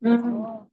Hmm.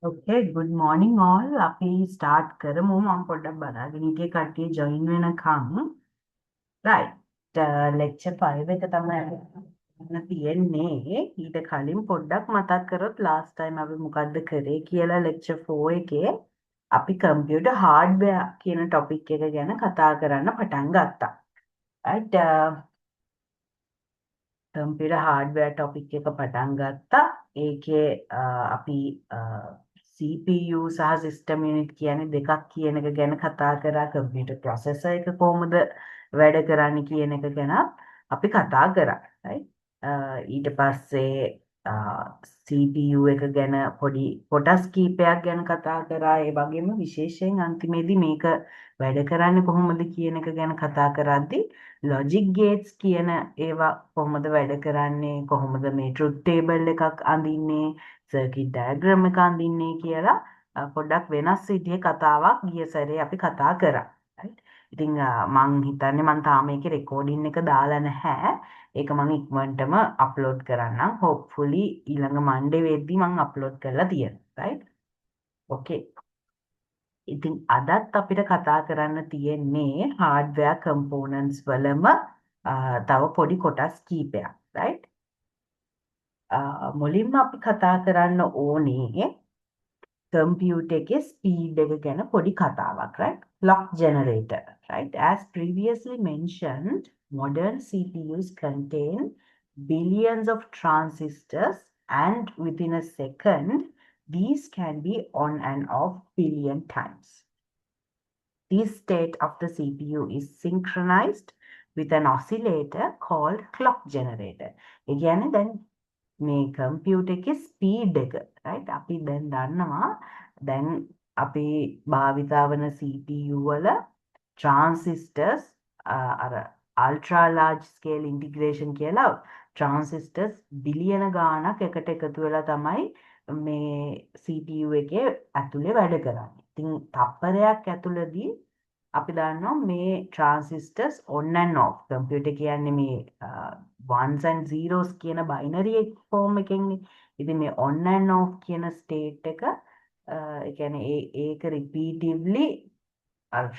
Okay, good morning all. අපි start කරමු. මම පොඩ්ඩක් බලාගෙන ඉන්නේ කට්ටිය join වෙනකන්. Right. lecture 5 එක තමයි ගන්න තියෙන්නේ. ඊට කලින් පොඩ්ඩක් මතක් කරොත් last time අපි මොකද්ද කරේ කියලා lecture 4 එකේ අපි computer hardware කියන topic එක ගැන කතා කරන්න පටන් ගත්තා. Right. කම්පියුටර් හાર્ඩ්වෙයාර් ටොපික් එක පටන් ගත්තා. ඒකේ අපි CPU සහ සිස්ටම් යුනිට් කියන්නේ දෙකක් කියන එක ගැන කතා කරා. කම්පියුටර් ප්‍රොසෙසර් එක කොහොමද වැඩ කරන්නේ කියන එක ගැන අපි කතා කරා. right? ඊට පස්සේ CPU එක ගැන පොඩි කොටස් කීපයක් ගැන කතා කරා. ඒ වගේම විශේෂයෙන් අන්තිමේදී මේක වැඩ කරන්නේ කොහොමද කියන එක ගැන කතා කරද්දී ලොජික් ගේට්ස් කියන ඒවා කොහොමද වැඩ කරන්නේ, කොහොමද මේ ට්‍රුත් ටේබල් එකක් අඳින්නේ, සර්කිට් ඩයග්‍රෑම් එක අඳින්නේ කියලා පොඩ්ඩක් වෙනස් විදිහේ කතාවක් ගිය සැරේ අපි කතා කරා. right? ඉතින් මං හිතන්නේ මං තාම ඒකේ රෙකෝඩින් එක දාලා නැහැ. ඒක මං ඉක්මනටම අප්ලෝඩ් කරන්නම්. hopefully ඊළඟ මන්ඩේ වෙද්දි මං අප්ලෝඩ් කරලා තියෙනවා. right? okay. ඉතින් අදත් අපිට කතා කරන්න තියෙන්නේ hardware components වලම තව පොඩි කොටස් කීපයක්. right? මුලින්ම අපි කතා කරන්න ඕනේ කම්පියුටර් එකේ ස්පීඩ් එක ගැන පොඩි කතාවක්. right? clock generator. right? As previously mentioned, modern CPUs contain billions of transistors, and within a second these can be on and off billion times. This state of the CPU is synchronized with an oscillator called clock generator. ඒ කියන්නේ දැන් මේ computer එකේ speed එක right අපි දැන් දන්නවා දැන් අපි භාවිතා වන CPU වල transistors අර ultra large scale integration කියලා transistors බිලියන ගාණක් එකට එකතු වෙලා තමයි මේ CPU එකේ ඇතුලේ වැඩ කරන්නේ. ඉතින් තප්පරයක් ඇතුළතදී අපි දන්නවා මේ transistors on and off computer කියන්නේ මේ ones and zeros කියන binary form එකෙන්නේ. ඉතින් මේ on and off කියන state එක ඒ කියන්නේ ඒක repeatedly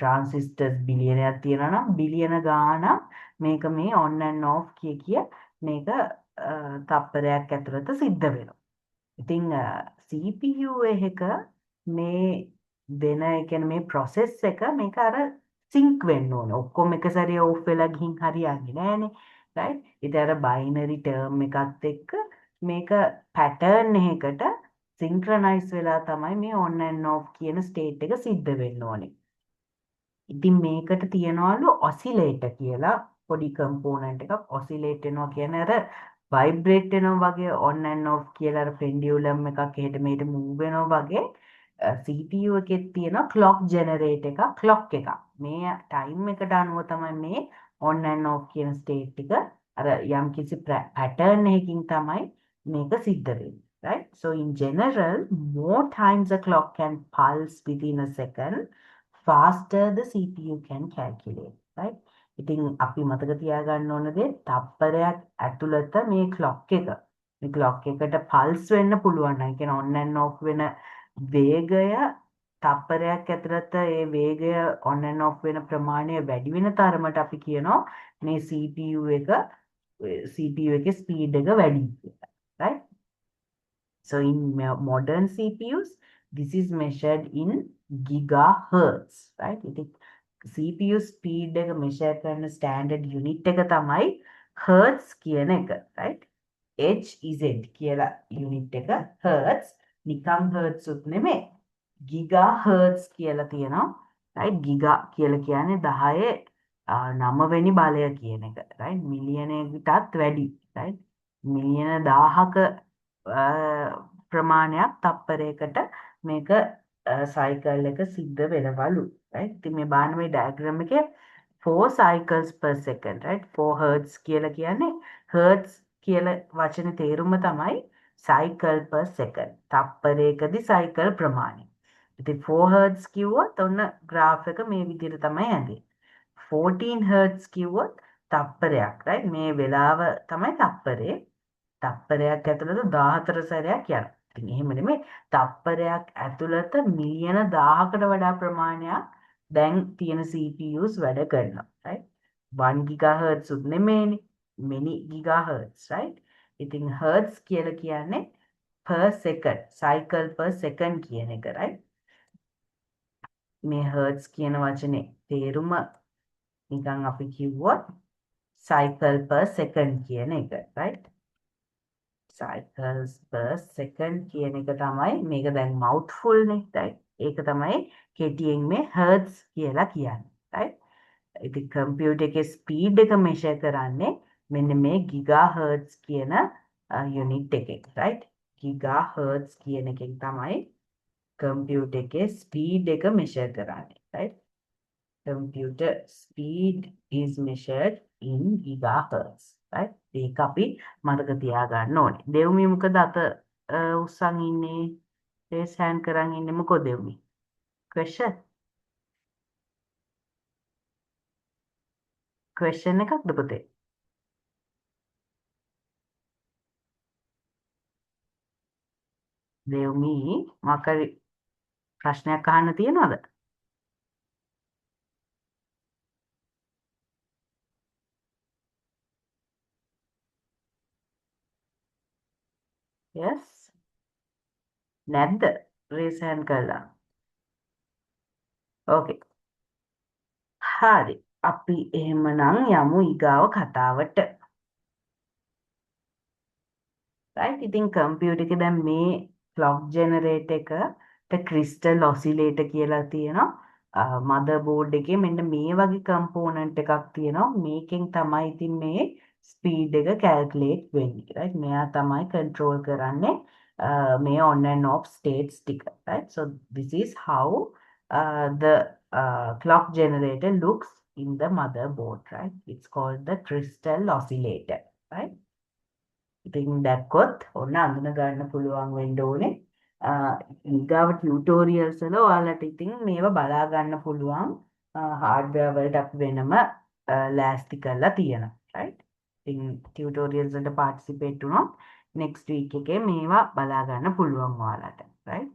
transistors බිලියනයක් තියෙනවා නම් බිලියන ගාණක් මේක මේ on and off කිය මේක තප්පරයක් ඇතුළත සිද්ධ වෙනවා. ඉතින් CPU එක මේ වෙන ඒ කියන්නේ මේ process එක මේක අර sync වෙන්න ඕන. ඔක්කොම එක සැරේ off වෙලා ගිහින් හරියන්නේ නෑනේ. right? ඉතින් අර binary term එකත් එක්ක මේක pattern එකකට synchronize වෙලා තමයි මේ on and off කියන state එක සිද්ධ වෙන්න ඕනේ. ඉතින් මේකට තියනවලු oscillator කියලා පොඩි component එකක්. oscillate වෙනවා කියන්නේ අර vibrate වෙනවා වගේ on and off කියලා අර pendulum එකක් එහෙට මෙහෙට move වෙනවා වගේ CPU එකේ තියෙන clock generator එකක් clock එකක්. මේ time එකට අනුව තමයි මේ on and off කියන state එක අර යම් කිසි pattern එකකින් තමයි මේක සිද්ධ වෙන්නේ. right? So in general, more times a clock can pulse within a second, faster the CPU can calculate. right? ඉතින් අපි මතක තියාගන්න ඕන දේ තප්පරයක් ඇතුළත මේ clock එකට pulse වෙන්න පුළුවන්. ඒ කියන්නේ on and off වෙන වේගය තප්පරයක් ඇතුළත ඒ වේගය on and off වෙන ප්‍රමාණය වැඩි වෙන තරමට අපි කියනවා මේ CPU එකේ ස්පීඩ් එක වැඩි කියලා. right? So in modern CPUs, this is measured in gigahertz. right? ඉතින් CPU ස්පීඩ් එක measure කරන standard unit එක තමයි hertz කියන එක. right? HZ කියලා unit එක hertz නිකම් hertz උත් නෙමෙයි gigahertz කියලා තියෙනවා. right? giga කියලා කියන්නේ 10 වෙනි බලය කියන එක. right? මිලියනයකටත් වැඩි. right? මිලියන 1000ක ප්‍රමාණයක් තප්පරයකට මේක cycle එක සිද්ධ වෙනවලු. right? ඉතින් මේ බලන්න මේ diagram එකේ 4 cycles per second. right? 4 hertz කියලා කියන්නේ hertz කියලා වචනේ තේරුම තමයි cycle per second. තප්පරයකදී cycle ප්‍රමාණය. ඉතින් 4 hertz කිව්වොත් ඔන්න graph එක මේ විදිහට තමයි හැදෙන්නේ. 14 hertz කිව්වොත් තප්පරයක්. right? මේ වෙලාව තමයි තප්පරේ. තප්පරයක් ඇතුළත 14 සැරයක් යනවා. ඉතින් එහෙම නෙමෙයි තප්පරයක් ඇතුළත මිලියන 1000කට වඩා ප්‍රමාණයක් දැන් තියෙන CPUs වැඩ කරනවා right 1 GHz උත් නෙමෙයිනේ many gigahertz right ඉතින් hertz කියලා කියන්නේ per second cycle per second කියන එක right මේ hertz කියන වචනේ තේරුම නිකන් අපි කිව්වොත් cycle per second කියන එක right cycles per second කියන එක තමයි මේක දැන් mouthful නේ right ඒක තමයි කෙටියෙන් මේ hertz කියලා කියන්නේ right ඉතින් කම්පියුටර් එකේ ස්පීඩ් එක මෙෂර් කරන්නේ මෙන්න මේ gigahertz කියන යුනිට් එකෙන් right gigahertz කියන එකෙන් තමයි කම්පියුටර් එකේ ස්පීඩ් එක මෙෂර් කරන්නේ right computer speed is measured in gigahertz right ඒක අපි මතක තියාගන්න ඕනේ දෙව්මි මොකද අත උස්සන් ඉන්නේ raise hand කරන් ඉන්නේ මොකද දෙව්මි question එකක්ද පුතේ දෙව්මි මොකරි ප්‍රශ්නයක් අහන්න තියෙනවද yes නැද්ද raise hand කරලා okay හරි අපි එහෙමනම් යමු ඊගාව කතාවට right ඉතින් කම්පියුටර් එකේ දැන් මේ clock generator එකට crystal oscillator කියලා තියෙනවා මදර් බෝඩ් එකේ මෙන්න මේ වගේ කම්පෝනන්ට් එකක් තියෙනවා මේකෙන් තමයි ඉතින් මේ ස්පීඩ් එක කැල්කියුලේට් වෙන්නේ right මෙයා තමයි කන්ට්‍රෝල් කරන්නේ මේ on and off states ටික right so this is how the clock generator looks in the motherboard right it's called the crystal oscillator right ඉතින් දැක්කොත් ඔන්න අඳුන ගන්න පුළුවන් වෙන්න ඕනේ. ඊගාව ටියුටෝරියල්ස් වල ඔයාලට ඉතින් මේව බලා ගන්න පුළුවන් හાર્ඩ්වෙයාර් වලට අපි වෙනම ලෑස්ති කරලා තියෙනවා. right? ඉතින් ටියුටෝරියල්ස් වලට පාටිසිපේට් වුණොත් next week එකේ මේවා බලා ගන්න පුළුවන් ඔයාලට. right?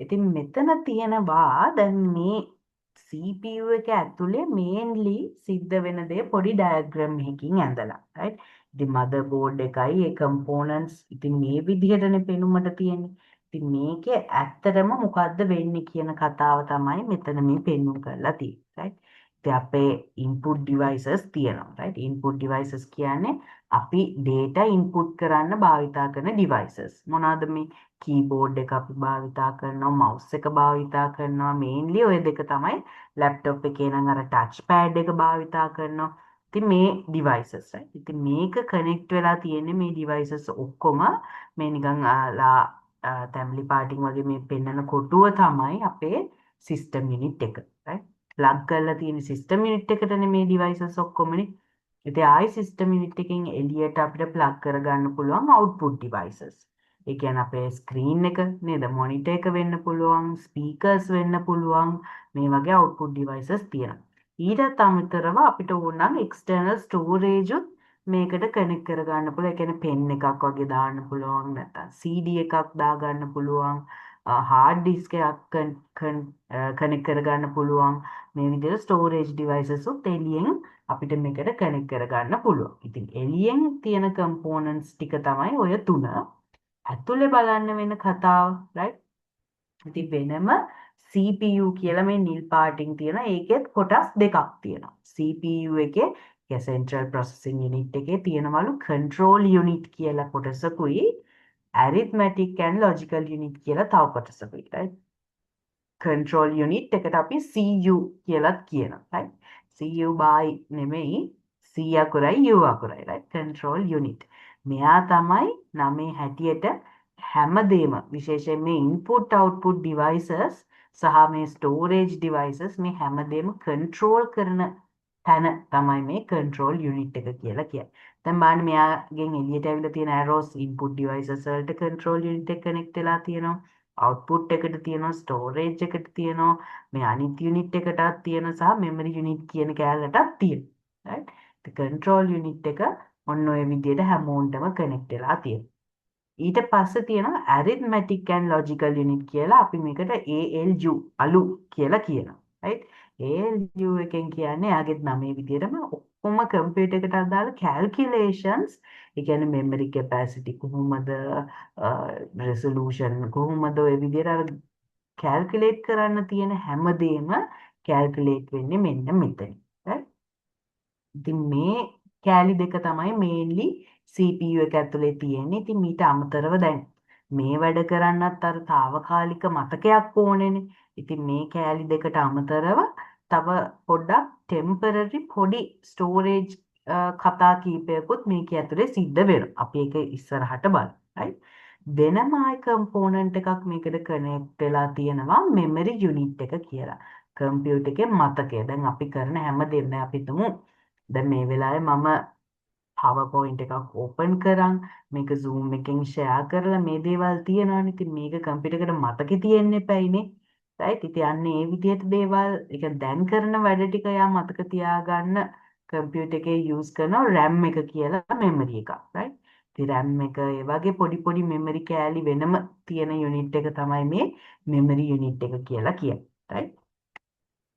ඉතින් මෙතන තියෙනවා දැන් මේ CPU එක ඇතුලේ mainly සිද්ධ වෙන දේ පොඩි diagram එකකින් ඇඳලා right ඉතින් motherboard එකයි ඒ components ඉතින් මේ විදිහටනේ පෙනුමට තියෙන්නේ ඉතින් මේකේ ඇත්තටම මොකද්ද වෙන්නේ කියන කතාව තමයි මෙතන මේ පෙන්වු කරලා තියෙන්නේ right ඉතින් අපේ input devices තියෙනවා right input devices කියන්නේ අපි data input කරන්න භාවිතා කරන devices මොනවාද මේ keyboard එක අපි භාවිතා කරනවා mouse එක භාවිතා කරනවා mainly ඔය දෙක තමයි ලැප්ටොප් එකේ නම් අර ටච් පෑඩ් එක භාවිතා කරනවා. ඉතින් මේ devices right. ඉතින් මේක කනෙක්ට් වෙලා තියෙන්නේ මේ devices ඔක්කොම මේ නිකන් තැම්ලි පාටින් වගේ මේ පෙන්නන කොටුව තමයි අපේ system unit එක. right. ප්ලග් කරලා තියෙන system unit එකටනේ මේ devices ඔක්කොමනේ. ඉතින් ආයි system unit එකෙන් එළියට අපිට ප්ලග් කරගන්න පුළුවන් output devices. ඒ කියන්නේ අපේ ස්ක්‍රීන් එක නේද මොනිටර් එක වෙන්න පුළුවන් ස්පීකර්ස් වෙන්න පුළුවන් මේ වගේ output devices තියෙනවා ඊටත් අමතරව අපිට ඕන නම් external storage උත් මේකට කනෙක්ට් කරගන්න පුළුවන් ඒ කියන්නේ පෙන් එකක් වගේ දාන්න පුළුවන් නැත්නම් CD එකක් දාගන්න පුළුවන් hard disk එකක් කනෙක්ට් කරගන්න පුළුවන් මේ විදිහට storage devices උත් එළියෙන් අපිට මේකට කනෙක්ට් කරගන්න පුළුවන් ඉතින් එළියෙන් තියෙන components ටික තමයි ඔය තුන ඇතුලේ බලන්න වෙන කතාව right ඉතින් වෙනම CPU කියලා මේ නිල් පාටින් තියෙන ඒකෙත් කොටස් දෙකක් තියෙනවා CPU එකේ central processing unit එකේ තියෙනවලු control unit කියලා කොටසකුයි arithmetic and logical unit කියලා තව කොටසකුයි right control unit එකට අපි CU කියලා කියනවා right CU by නෙමෙයි C අකුරයි U අකුරයි right control unit මෙයා තමයි නමේ හැටියට හැමදේම විශේෂයෙන් මේ input output devices සහ මේ storage devices මේ හැමදේම control කරන තැන තමයි මේ control unit එක කියලා කියන්නේ. දැන් බලන්න මෙයාගෙන් එළියට ඇවිල්ලා තියෙන arrows input devices වලට control unit එක connect වෙලා තියෙනවා. output එකට තියෙනවා storage එකට තියෙනවා මේ අනිත් unit එකටත් තියෙන සහ memory unit කියන කෑල්ලටත් තියෙනවා. right? the control unit එක ඔන්න ඔය විදිහට හැමෝටම කනෙක්ට් වෙලා තියෙනවා. ඊට පස්සේ තියෙනවා arithmetic and logical unit කියලා. අපි මේකට ALU අලු කියලා කියනවා. right? ALU එකෙන් කියන්නේ යාගේ නමේ විදිහටම ඔක්කොම කම්පියුටර් එකට අදාළ calculations, ඒ කියන්නේ memory capacity කොහොමද, resolution කොහොමද, ඔය විදිහට අර calculate කරන්න තියෙන හැමදේම calculate වෙන්නේ මෙන්න මෙතන. right? ඉතින් මේ කෑලි දෙක තමයි මේන්ලි CPU එක ඇතුලේ තියෙන්නේ. ඉතින් මීට අමතරව දැන් මේ වැඩ කරන්නත් අර తాවකාලික මතකයක් ඕනේනේ. ඉතින් මේ කෑලි දෙකට අමතරව තව පොඩ්ඩක් ටෙම්පරරි පොඩි ස්ටෝරේජ් කතා කීපයකුත් මේක ඇතුලේ සිද්ධ වෙනවා. අපි ඒක ඉස්සරහට බලමු. right? වෙනම ආයි කම්පෝනන්ට් එකක් මේකට කනෙක්ට් වෙලා තියෙනවා මෙමරි යුනිට් එක කියලා. කම්පියුටර් එකේ මතකය. දැන් අපි කරන හැමදේම දැන් අපි හිතමු දැන් මේ වෙලාවේ මම PowerPoint එකක් ඕපන් කරන් මේක Zoom එකෙන් ෂෙයා කරලා මේ දේවල් තියෙනවානේ. ඉතින් මේක කම්පියුටර් එකට මතකෙ තියෙන්න එපයිනේ. right? ඉතින් අන්න ඒ විදිහට දේවල් ඒක දැන් කරන වැඩ ටික යා මතක තියාගන්න කම්පියුටර් එකේ use කරන RAM එක කියලා මෙමරි එකක්. right? ඉතින් RAM එක ඒ වගේ පොඩි පොඩි මෙමරි කෑලි වෙනම තියෙන යුනිට් එක තමයි මේ මෙමරි යුනිට් එක කියලා කියන්නේ. right?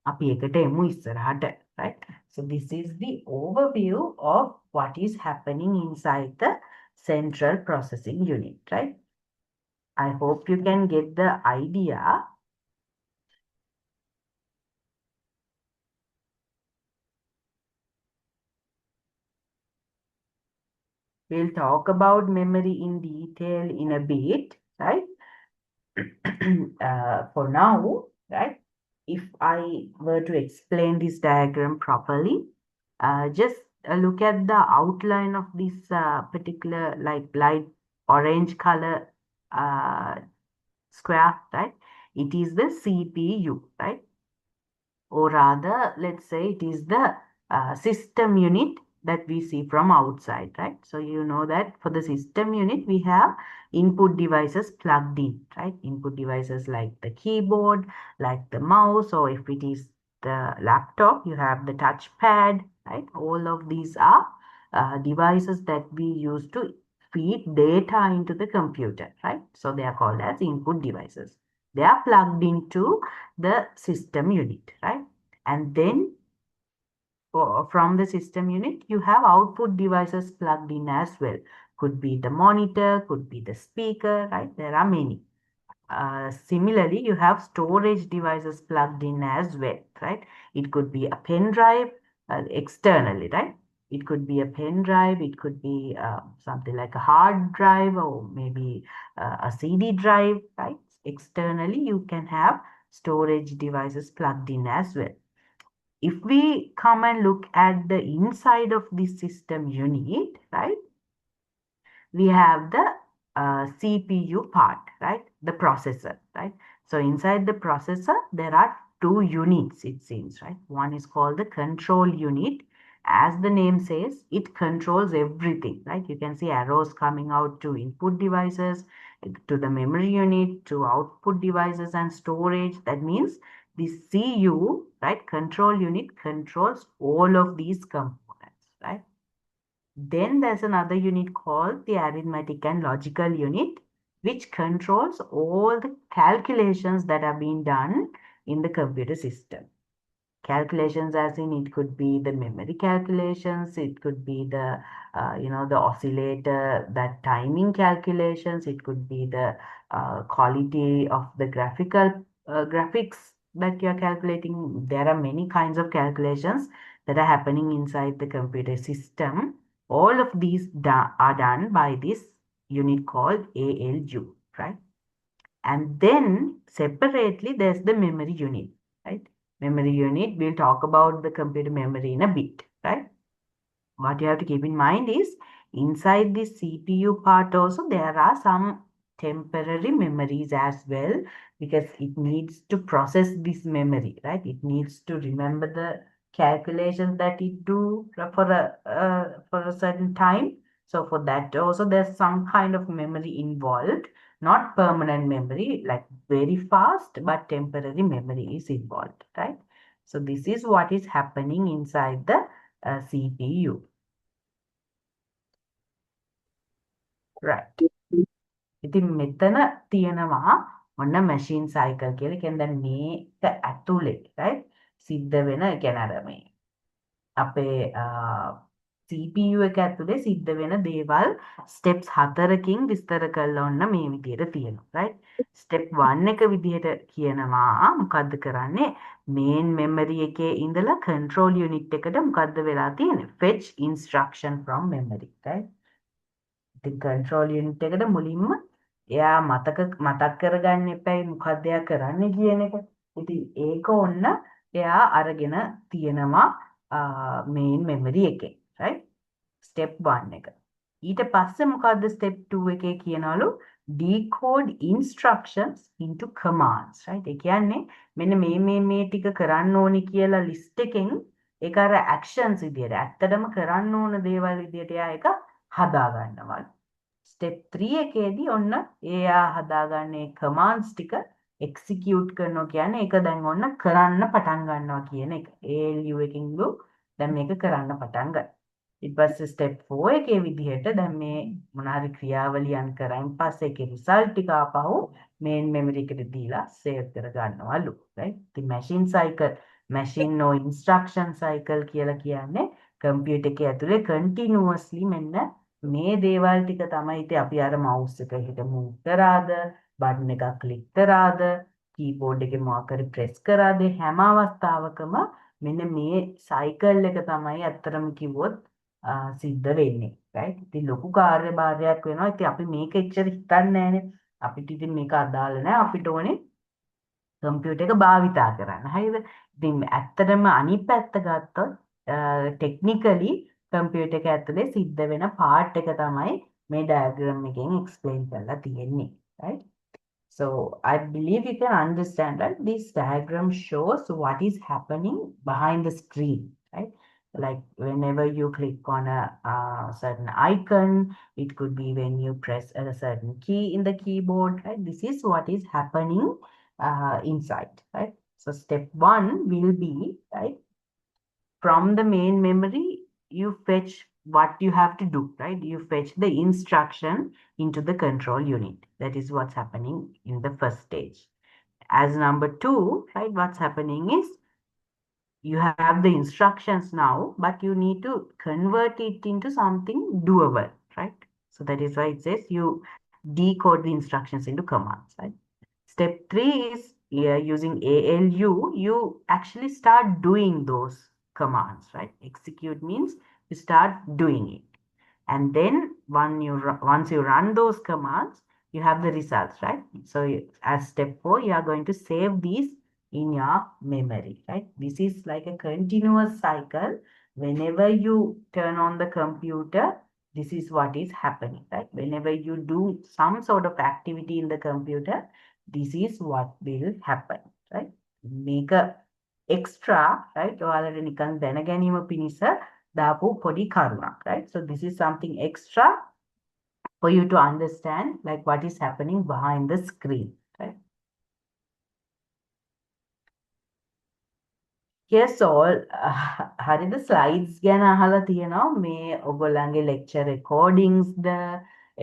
අපි එකට එමු ඉස්සරහට. right? So this is the overview of what is happening inside the central processing unit. Right? I hope you can get the idea. We'll talk about memory in detail in a bit. Right? For now, right? If I were to explain this diagram properly, just look at the outline of this particular like light orange color square, right? It is the CPU, right? Or rather, let's say it is the system unit that we see from outside, right? So you know that for the system unit, we have input devices plugged in, right? Input devices like the keyboard, like the mouse, or if it is the laptop, you have the touchpad, right? All of these are devices that we use to feed data into the computer, right? So they are called as input devices. They are plugged into the system unit, right? And then from the system unit, you have output devices plugged in as well. Could be the monitor, could be the speaker, right? There are many. Similarly, you have storage devices plugged in as well, right? It could be a pen drive externally, right? It could be a pen drive, it could be something like a hard drive or maybe a CD drive, right? Externally, you can have storage devices plugged in as well. If we come and look at the inside of this system unit, right? We have the CPU part, right? The processor, right? So inside the processor, there are two units, it seems, right? One is called the control unit. As the name says, it controls everything, right? You can see arrows coming out to input devices, to the memory unit, to output devices and storage. That means the CU, right? Control unit controls all of these components, right? Then there's another unit called the arithmetic and logical unit, which controls all the calculations that are being done in the computer system. Calculations as in it could be the memory calculations, it could be the, the oscillator, that timing calculations, it could be the quality of the graphics that you're calculating. There are many kinds of calculations that are happening inside the computer system. All of these are done by this unit called ALU, right? And then separately, there's the memory unit, right? Memory unit, we'll talk about the computer memory in a bit, right? What you have to keep in mind is inside this CPU part also, there are some temporary memories as well, because it needs to process this memory, right? It needs to remember the calculations that it do for a certain time. So for that also there's some kind of memory involved, not permanent memory, like very fast, but temporary memory is involved, right? So this is what is happening inside the CPU. right. ඉතින් මෙතන තියෙනවා ඔන්න machine cycle කියලා. කියන්නේ දැන් මේක ඇතුලේ right සිද්ධ වෙන කියන්නේ අර මේ අපේ CPU එක ඇතුලේ සිද්ධ වෙන දේවල් ස්ටෙප්ස් 4කින් විස්තර කරලා ඔන්න මේ විදිහට තියෙනවා right. ස්ටෙප් 1 එක විදිහට කියනවා මොකද්ද කරන්නේ මේන් මෙමරි එකේ ඉඳලා control unit එකට මොකද්ද වෙලා තියෙන්නේ fetch instruction from memory right. ඉතින් control unit එකට මුලින්ම එයා මතක් කරගන්න එපැයි මොකක්ද එයා කරන්නේ කියන එක. ඉතින් ඒක ඔන්න එයා අරගෙන තියෙනවා මේන් මෙමරි එකේ right step 1 එක. ඊට පස්සේ මොකද්ද step 2 එකේ කියනවලු decode instructions into commands right. ඒ කියන්නේ මෙන්න මේ ටික කරන්න ඕනි කියලා list එකෙන් ඒක අර actions විදියට ඇත්තටම කරන්න ඕන දේවල් විදියට එයා ඒක හදා ගන්නවා. ස්ටෙප් 3 එකේදී ඔන්න එයා හදාගන්නේ කමාන්ඩ්ස් ටික එක්සිකියුට් කරනවා කියන්නේ ඒක දැන් ඔන්න කරන්න පටන් ගන්නවා කියන එක. ALU එකකින් දැන් මේක කරන්න පටන් ගන්න. ඊට පස්සේ ස්ටෙප් 4 එකේ විදිහට දැන් මේ මොන හරි ක්‍රියාවලියන් කරයින් පස්සේ ඒකේ රිසල්ට් ටික ආපහු මේන් මෙමරි එකට දීලා සේව් කර ගන්නවලු. right. ඉතින් මැෂින් සයිකල් මැෂින් නෝ ඉන්ස්ට්‍රක්ෂන් සයිකල් කියලා කියන්නේ කම්පියුටර් එකේ ඇතුලේ කන්ටිනියුවස්ලි මෙන්න මේ දේවල් ටික තමයි ඉතින් අපි අර මවුස් එක හිට මූව් කරාද බටන් එකක් ක්ලික් කරාද කීබෝඩ් එකේ මොකක් හරි ප්‍රෙස් කරාද හැම අවස්ථාවකම මෙන්න මේ සයිකල් එක තමයි අත්‍තරම කිව්වොත් සිද්ධ වෙන්නේ right. ඉතින් ලොකු කාර්යභාරයක් වෙනවා. ඉතින් අපි මේක එච්චර හිතන්නේ නැහැනේ. අපිට ඉතින් මේක අදාළ නැහැ. අපිට ඕනේ කම්පියුටර් එක භාවිතා කරන්න. හරිද? ඉතින් ඇත්තටම අනිත් පැත්ත ගත්තොත් ටෙක්නිකලි කම්පියුටර් එක ඇතුලේ සිද්ධ වෙන පාර්ට් එක තමයි මේ ඩයග්‍රෑම් එකෙන් එක්ස්ප්ලেইন කරලා තියෙන්නේ right. So I believe you can understand that this diagram shows what is happening behind the screen right. Like whenever you click on a certain icon, it could be when you press a certain key in the keyboard right. This is what is happening inside right. So step 1 will be right from the main memory you fetch what you have to do right. You fetch the instruction into the control unit. That is what's happening in the first stage. As number 2 right what's happening is you have the instructions now but you need to convert it into something doable right. So that is why it says you decode the instructions into commands right. Step 3 is using ALU, you actually start doing those commands, right? Execute means you start doing it. And then once you run those commands, you have the results, right? So as step 4, you are going to save these in your memory, right? This is like a continuous cycle. Whenever you turn on the computer, this is what is happening, right? Whenever you do some sort of activity in the computer, this is what will happen right. Make a extra right ඔයාලට නිකන් දැන ගැනීම පිණිස දාපු පොඩි කරුණක් right. So this is something extra for you to understand like what is happening behind the screen right. Yes all හරිද slides ගැන අහලා තියෙනවා මේ ඔයගොල්ලන්ගේ lecture recordings ද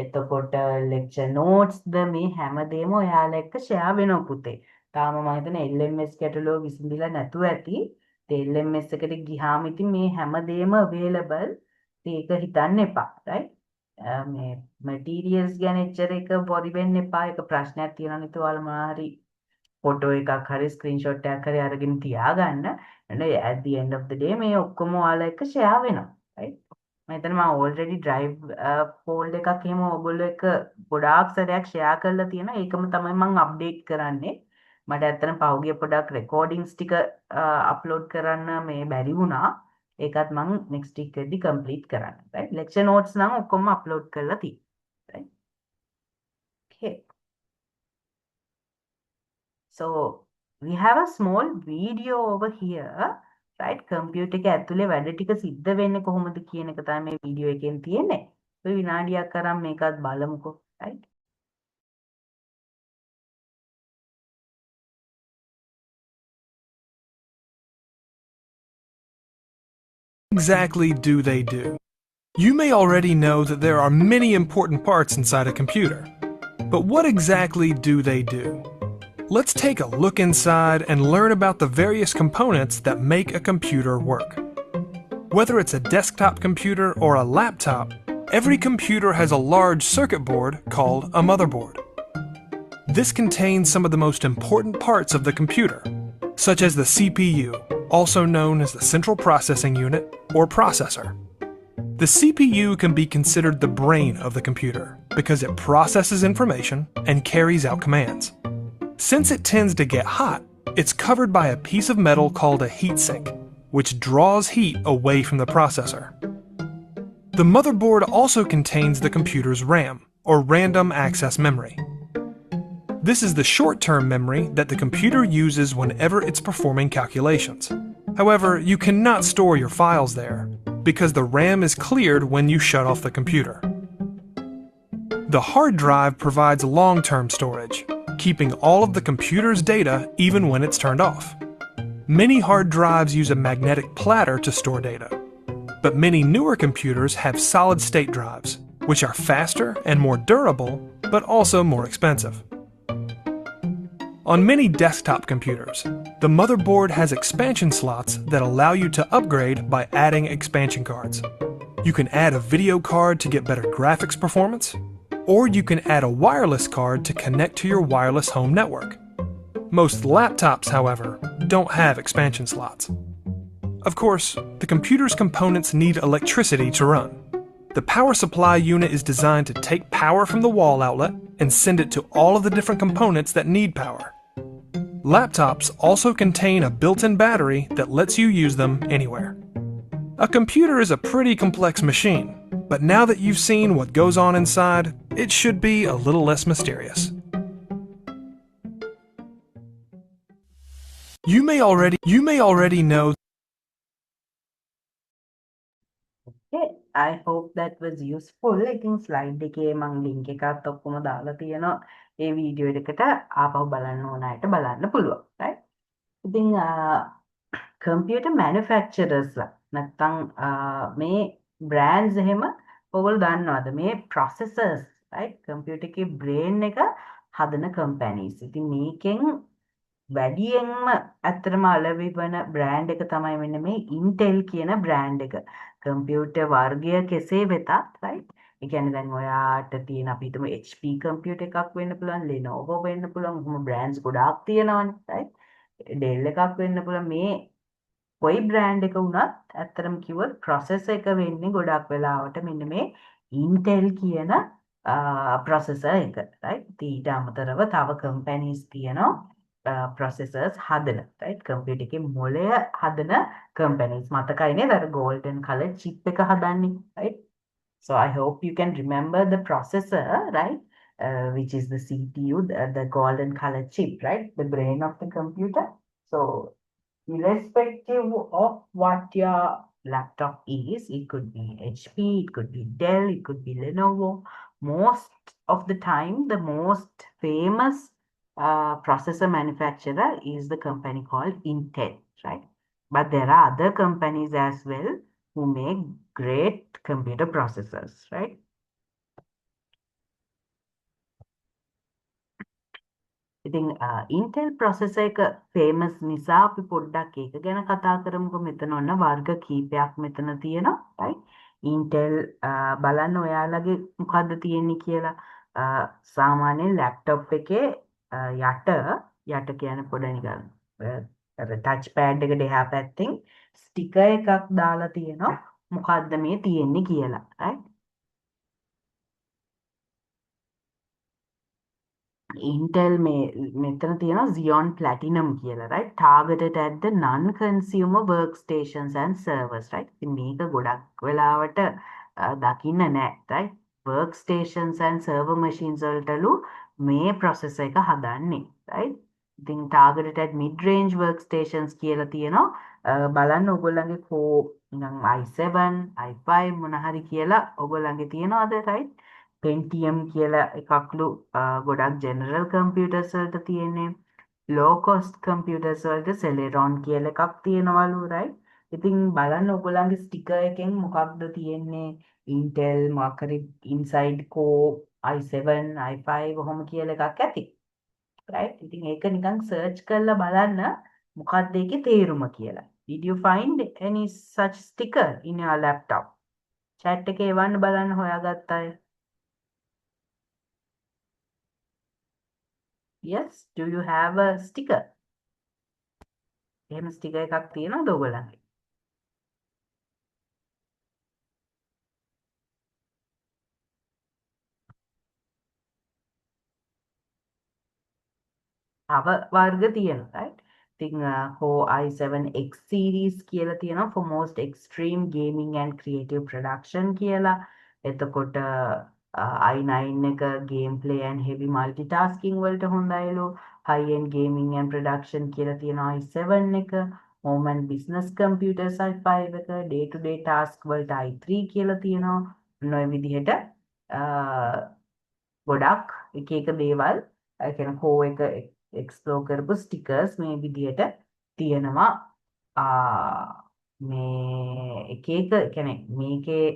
එතකොට lecture notes ද මේ හැමදේම ඔයාලා එක්ක share වෙනවා පුතේ. තාම මම හිතන්නේ LMS ගැටලුව විසඳිලා නැතුව ඇති. ඒ LMS එකට ගියාම ඉතින් මේ හැමදේම available. ඒක හිතන්න එපා right. මේ materials ගැන එච්චර එක worry වෙන්න එපා. ඒක ප්‍රශ්නයක් තියෙනවා නම් ඔයාලා මොනවා හරි ෆොටෝ එකක් හරි ස්ක්‍රීන්ෂොට් එකක් හරි අරගෙන තියාගන්න. and at the end of the day මේ ඔක්කොම ඔයාලා එක්ක share වෙනවා right. මම හිතන්නේ මම already drive folder එකක් එහෙම ඔයගොල්ලෝ එක්ක ගොඩාක් සැරයක් share කරලා තියෙනවා. ඒකම තමයි මම update කරන්නේ. මට ඇත්තටම පහුගිය පොඩක් recordings ටික upload කරන්න මේ බැරි වුණා. ඒකත් මම next week එකදී complete කරන්න right. lecture notes නම් ඔක්කොම upload කරලා තියෙනවා right. Okay. So we have a small video over here right. computer එක ඇතුලේ වැඩ ටික සිද්ධ වෙන්නේ කොහොමද කියන එක තමයි මේ වීඩියෝ එකෙන් තියෙන්නේ. ඔය විනාඩියක් අරන් මේකත් බලමුකෝ right. Exactly do they do? You may already know that there are many important parts inside a computer. But what exactly do they do? Let's take a look inside and learn about the various components that make a computer work. Whether it's a desktop computer or a laptop, every computer has a large circuit board called a motherboard. This contains some of the most important parts of the computer, such as the CPU, also known as the Central Processing Unit or processor. The CPU can be considered the brain of the computer because it processes information and carries out commands. Since it tends to get hot, it's covered by a piece of metal called a heatsink, which draws heat away from the processor. The motherboard also contains the computer's RAM, or random access memory. This is the short-term memory that the computer uses whenever it's performing calculations. However, you cannot store your files there, because the RAM is cleared when you shut off the computer. The hard drive provides long-term storage, keeping all of the computer's data even when it's turned off. Many hard drives use a magnetic platter to store data, but many newer computers have solid-state drives, which are faster and more durable, but also more expensive. On many desktop computers, the motherboard has expansion slots that allow you to upgrade by adding expansion cards. You can add a video card to get better graphics performance, or you can add a wireless card to connect to your wireless home network. Most laptops, however, don't have expansion slots. Of course, the computer's components need electricity to run. The power supply unit is designed to take power from the wall outlet and send it to all of the different components that need power. Laptops also contain a built-in battery that lets you use them anywhere. A computer is a pretty complex machine, but now that you've seen what goes on inside, it should be a little less mysterious. You may already know. Okay, I hope that was useful. ඉතින් slide එකේ මම link එකත් ඔක්කොම දාලා තියෙනවා. ඒ video එකට ආපහු බලන්න ඕන අයට බලන්න පුළුවන්. right? ඉතින් computer manufacturers නැත්තම් මේ brands එහෙම ඔයගොල්ලෝ දන්නවද? මේ processors right? computer එකේ brain එක හදන companies. ඉතින් මේකෙන් වැඩියෙන්ම ඇත්තටම අලෙවි වන බ්‍රෑන්ඩ් එක තමයි මෙන්න මේ Intel කියන බ්‍රෑන්ඩ් එක. කම්පියුටර් වර්ගය කෙසේ වෙතත් right? ඒ කියන්නේ දැන් ඔයාට තියෙන අපි හිතමු HP කම්පියුටර් එකක් වෙන්න පුළුවන්, Lenovo වෙන්න පුළුවන්, මොහොම බ්‍රෑන්ඩ්ස් ගොඩාක් තියෙනවානේ right? Dell එකක් වෙන්න පුළුවන්. මේ කොයි බ්‍රෑන්ඩ් එක වුණත් ඇත්තටම කිව්වොත් processor එක වෙන්නේ ගොඩක් වෙලාවට මෙන්න මේ Intel කියන processor එක right? ඊට අමතරව තව companies තියෙනවා processors හදන right? computer එකේ මොළය හදන companies මතකයි නේද? අර golden color chip එක හදන්නේ right? So I hope you can remember the processor right? Which is the CPU, the golden color chip, right? The brain of the computer. So irrespective of what your laptop is, it could be HP, it could be Dell, it could be Lenovo. Most of the time, the most famous processor manufacturer is the company called Intel, right? But there are other companies as well who make great computer processors, right? ඉතින් Intel processor එක famous නිසා අපි පොඩ්ඩක් ඒක ගැන කතා කරමුකෝ. මෙතන ඔන්න වර්ග කීපයක් මෙතන තියෙනවා right? Intel බලන්න ඔයාලගේ මොකද්ද තියෙන්නේ කියලා. සාමාන්‍යයෙන් laptop එකේ යට කියන පොඩ නිකන් අර touch pad එකට එහා පැත්තෙන් sticker එකක් දාලා තියෙනවා මොකද්ද මේ තියෙන්නේ කියලා right? Intel මෙතන තියෙනවා Xeon Platinum කියලා right? Targeted at the non-consumer workstations and servers right? ඉතින් මේක ගොඩක් වෙලාවට දකින්න නෑ right? Workstations and server machines වලටලු මේ processor එක හදන්නේ right? ඉතින් targeted at mid-range workstations කියලා තියෙනවා බලන්න ඔයගොල්ලන්ගේ නිකන් i7 i5 මොන හරි කියලා ඔයගොල්ලන්ගේ තියෙනවද right? Pentium කියලා එකක්ලු ගොඩක් general computers වලට තියෙන්නේ low cost computers වලට Celeron කියලා එකක් තියෙනවලු right? ඉතින් බලන්න ඔයගොල්ලන්ගේ ස්ටිකර් එකෙන් මොකක්ද තියෙන්නේ Intel මොකක් හරි inside core i7 i5 ඔහොම කියලා එකක් ඇති. right? ඉතින් ඒක නිකන් search කරලා බලන්න මොකක්ද ඒකේ තේරුම කියලා. Did you find any such sticker in your laptop? chat එකේ එවන්න බලන්න හොයාගත්ත අය. Yes, do you have a sticker? එහෙම ස්ටිකර් එකක් තියෙනවද ඔයගොල්ලන්ගේ? තව වර්ග තියෙනවා right? ඉතින් Core i7 X series කියලා තියෙනවා for most extreme gaming and creative production කියලා. එතකොට i9 එක gameplay and heavy multitasking වලට හොඳයිලු. high end gaming and production කියලා තියෙනවා i7 එක. home and business computers i5 එක. day to day task වලට i3 කියලා තියෙනවා. ඔන්න ඔය විදිහට ගොඩක් එක එක දේවල් කියන කෝ එක එක්ස්ප්ලෝර් කරපු ස්ටිකර්ස් මේ විදිහට තියෙනවා. මේ එක එක කියන්නේ මේකේ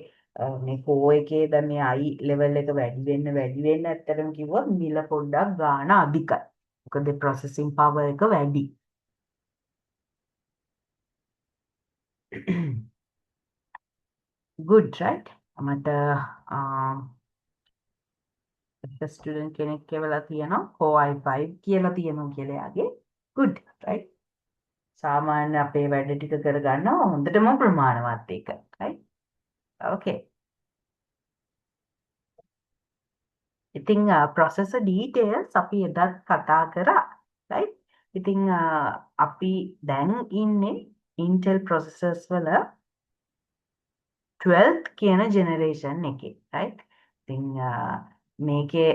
මේ කෝ එකේ දැන් මේ i level එක වැඩි වෙන්න ඇත්තටම කිව්වොත් මිල පොඩ්ඩක් ගාණ අධිකයි. මොකද processing power එක වැඩි. good right? මට ස්ටුඩන්ට් කෙනෙක් කියලා තියෙනවා Core i5 කියලා තියෙනවා කියලා යාගේ good right? සාමාන්‍ය අපේ වැඩ ටික කරගන්නවා හොඳටම ප්‍රමාණවත් එක right? okay. ඉතින් processor details අපි එදත් කතා කරා right? ඉතින් අපි දැන් ඉන්නේ Intel processors වල 12th කියන generation එකේ right? ඉතින් මේකේ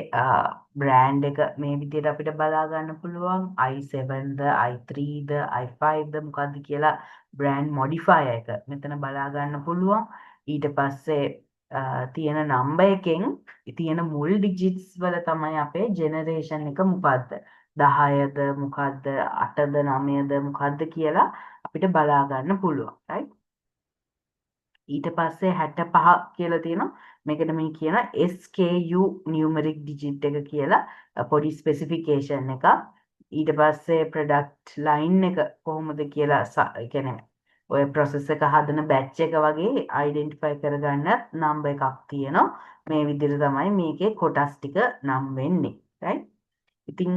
බ්‍රෑන්ඩ් එක මේ විදිහට අපිට බලා ගන්න පුළුවන් i7ද i3ද i5ද මොකද්ද කියලා බ්‍රෑන්ඩ් මොඩිෆයර් එක මෙතන බලා ගන්න පුළුවන්. ඊට පස්සේ තියෙන නම්බර් එකෙන් තියෙන මුල් ඩිජිට්ස් වල තමයි අපේ ජෙනරේෂන් එක මොකද්ද 10ද මොකද්ද 8ද 9ද මොකද්ද කියලා අපිට බලා ගන්න පුළුවන් right? ඊට පස්සේ 65 කියලා තියෙනවා. මේකට මේ කියන SKU numeric digit එක කියලා පොඩි ස්පෙસિෆිකේෂන් එකක්. ඊට පස්සේ product line එක කොහොමද කියලා කියන්නේ ඔය process එක හදන batch එක වගේ identify කරගන්න number එකක් තියෙනවා. මේ විදිහට තමයි මේකේ කොටස් ටික නම් වෙන්නේ. right? ඉතින්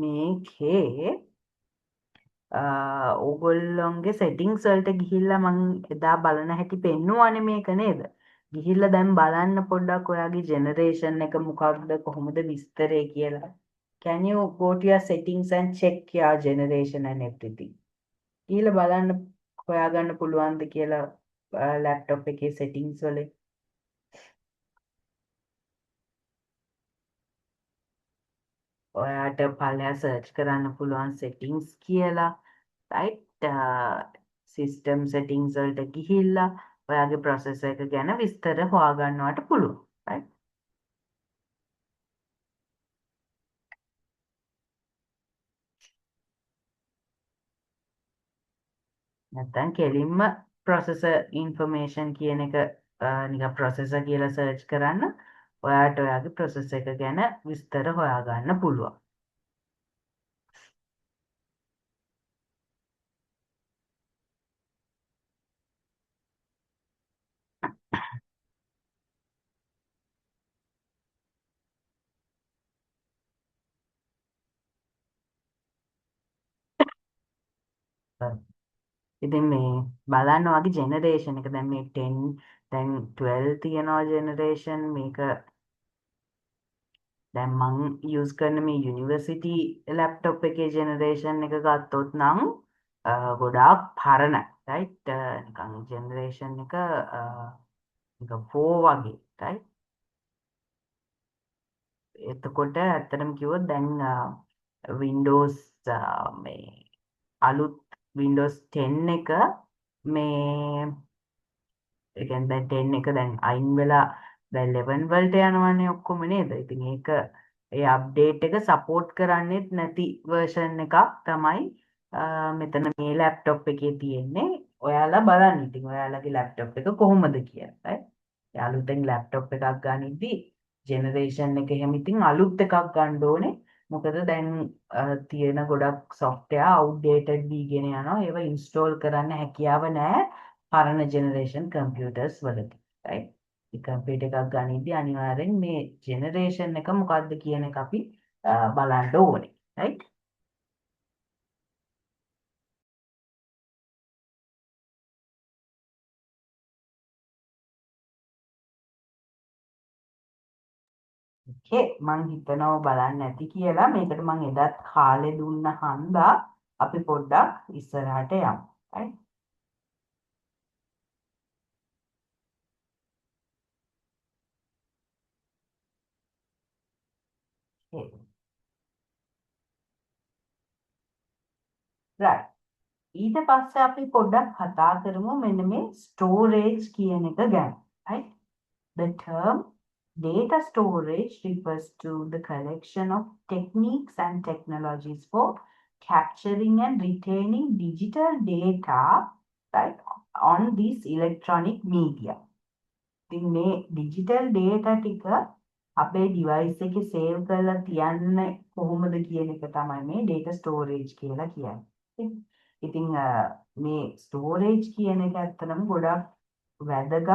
මේකේ ඕගොල්ලොන්ගේ සෙටිංස් වලට ගිහිල්ලා මං එදා බලන හැටි පෙන්නුවානේ මේක නේද? ගිහිල්ලා දැන් බලන්න පොඩ්ඩක් ඔයාගේ ජෙනරේෂන් එක මොකක්ද කොහොමද විස්තරය කියලා. Can you go to your settings and check your generation and everything? ගිහිල්ලා බලන්න හොයාගන්න පුළුවන්ද කියලා laptop එකේ settings වල. ඔයාට පල්ලෙහා search කරන්න පුළුවන් settings කියලා. right? system settings වලට ගිහිල්ලා ඔයාගේ processor එක ගැන විස්තර හොයාගන්නවට පුළුවන් right? නැත්නම් කෙලින්ම processor information කියන එක නිකන් processor කියලා search කරන්න ඔයාට ඔයාගේ processor එක ගැන විස්තර හොයාගන්න පුළුවන්. ඉතින් මේ බලන්න වගේ ජෙනරේෂන් එක දැන් මේ 10 දැන් 12 තියනවා ජෙනරේෂන් මේක දැන් මං යූස් කරන මේ යුනිවර්සිටි ලැප්ටොප් එකේ ජෙනරේෂන් එක ගත්තොත් නම් ගොඩාක් පරණයි right? නිකන් ජෙනරේෂන් එක නිකන් 4 වගේ right? එතකොට ඇත්තටම කිව්වොත් දැන් Windows මේ අලුත් Windows 10 එක මේ ඒ කියන්නේ දැන් 10 එක දැන් අයින් වෙලා දැන් 11 වලට යනවනේ ඔක්කොම නේද? ඉතින් ඒක ඒ අප්ඩේට් එක සපෝට් කරන්නේත් නැති version එකක් තමයි මෙතන මේ ලැප්ටොප් එකේ තියෙන්නේ ඔයාලා බලන්න ඉතින් ඔයාලගේ ලැප්ටොප් එක කොහොමද කියලා right යාළුවෙන් ලැප්ටොප් එකක් ගනිද්දි ජෙනරේෂන් එක එහෙම ඉතින් අලුත් එකක් ගන්න ඕනේ මොකද දැන් තියෙන ගොඩක් software outdated වීගෙන යනවා ඒවා install කරන්න හැකියාව නැහැ පරණ ජෙනරේෂන් computers වලදී right ඒ කම්පියුටර් එකක් ගනිද්දි අනිවාර්යෙන් මේ ජෙනරේෂන් එක මොකක්ද කියන එක අපි බලන්න ඕනේ right ඔකේ මං හිතනවා බලන්න ඇති කියලා මේකට මං එදත් කාලේ දුන්න හන්දා අපි පොඩ්ඩක් ඉස්සරහට යමු right okay. right ඊට පස්සේ අපි පොඩ්ඩක් කතා කරමු මෙන්න මේ storage කියන එක ගැන right the term data storage refers to the collection of techniques and technologies for capturing and retaining digital data right on this electronic media ඉතින් මේ ඩිජිටල් ඩේටා ටික අපේ ඩිවයිස් එකේ සේව් කරලා තියන්න කොහොමද කියන එක තමයි මේ data storage කියලා කියන්නේ. ඉතින් මේ storage කියන එක ඇත්තටම ගොඩක් වැදගත්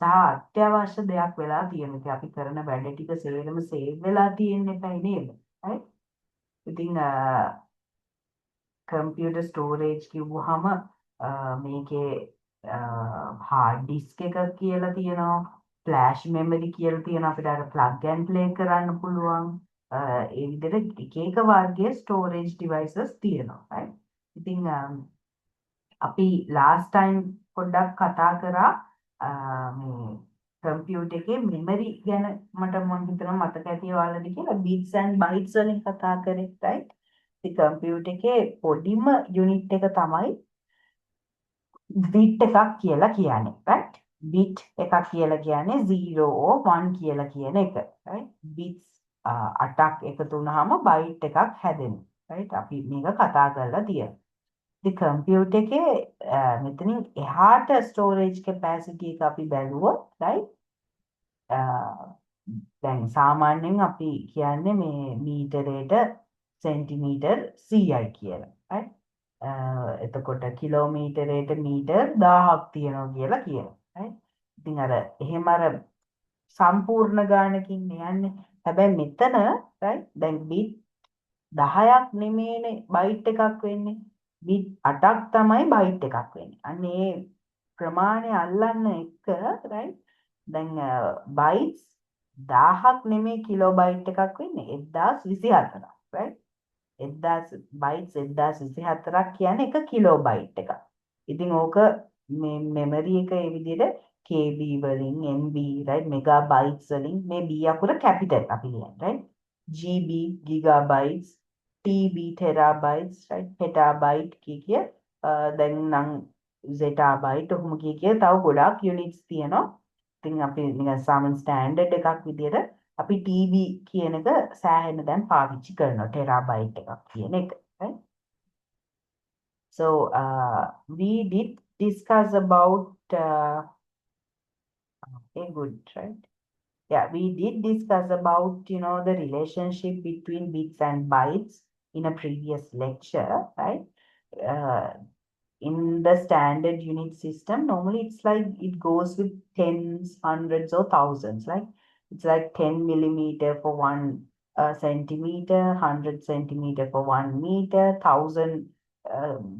සහ අත්‍යවශ්‍ය දෙයක් වෙලා තියෙනවා. ඉතින් අපි කරන වැඩ ටික සේරම සේව් වෙලා තියෙන්න එපයි නේද? right? ඉතින් computer storage කිව්වහම මේකේ hard disk එකක් කියලා තියෙනවා flash memory කියලා තියෙනවා අපිට අර plug and play කරන්න පුළුවන් ඒ විදිහට එක එක වර්ගයේ storage devices තියෙනවා right ඉතින් අපි last time පොඩ්ඩක් කතා කරා මේ කම්පියුටර් එකේ මෙමරි ගැන මම හිතනවා මතක ඇති ඔයාලට කියලා bits and bytes වලින් කතා කරේ right ඉතින් කම්පියුටර් එකේ පොඩිම යුනිට් එක තමයි bit එකක් කියලා කියන්නේ right bit එකක් කියලා කියන්නේ 0 1 කියලා කියන එක right bits 8ක් එකතු වුනහම byte එකක් හැදෙනවා right අපි මේක කතා කරලා තියෙනවා ඉතින් කම්පියුටර් එකේ මෙතනින් එහාට storage capacity එක අපි බැලුවොත් right දැන් සාමාන්‍යයෙන් අපි කියන්නේ මේ මීටරයට සෙන්ටිමීටර් 100යි කියලා right එතකොට කිලෝමීටරයට මීටර් 1000ක් තියෙනවා කියලා කියනවා. right? ඉතින් අර එහෙම අර සම්පූර්ණ ගානකින් යන්නේ. හැබැයි මෙතන right දැන් බිට් 10ක් නෙමේනේ බයිට් එකක් වෙන්නේ. බිට් 8ක් තමයි බයිට් එකක් වෙන්නේ. අන්න ඒ ප්‍රමාණය අල්ලන්න එක right දැන් බයිට්ස් 1000ක් නෙමේ කිලෝබයිට් එකක් වෙන්නේ 1024ක් right 1000 බයිට්ස් 1024ක් කියන්නේ එක කිලෝබයිට් එකක්. ඉතින් ඕක මේ මෙමරි එක ඒ විදිහට KB වලින් MB right මෙගාබයිට්ස් වලින් මේ B අකුර කැපිටල් අපි කියන්නේ right GB ගිගාබයිට්ස් TB ටෙරාබයිට්ස් right පෙටාබයිට් කිය දැන් නම් zettabyte ඔහොම කිය තව ගොඩාක් යුනිට්ස් තියෙනවා. ඉතින් අපි නිකන් සාමාන්‍ය ස්ටෑන්ඩඩ් එකක් විදිහට අපි TB කියන එක සෑහෙන දැන් පාවිච්චි කරනවා ටෙරාබයිට් එකක් කියන එක right so we did discuss about okay good right yeah we did discuss about the relationship between bits and bytes in a previous lecture right in the standard unit system normally it's like it goes with tens hundreds or thousands like it's like 10 millimeter for 1 centimeter 100 centimeter for 1 meter 1000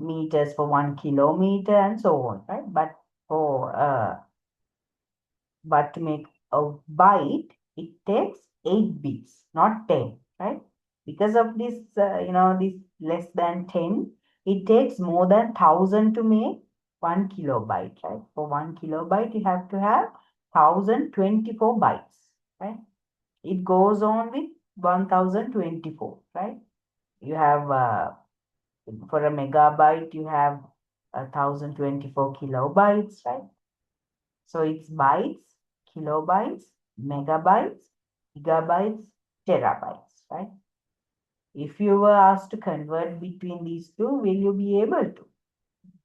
meters for 1 kilometer and so on right but to make a byte it takes 8 bits not 10 right because of this this less than 10 it takes more than 1000 to make 1 kilobyte right for 1 kilobyte you have to have 1024 bytes right it goes on with 1024 right you have for a megabyte you have 1024 kilobytes right so it's bytes kilobytes megabytes gigabytes terabytes right If you were asked to convert between these two, will you be able to?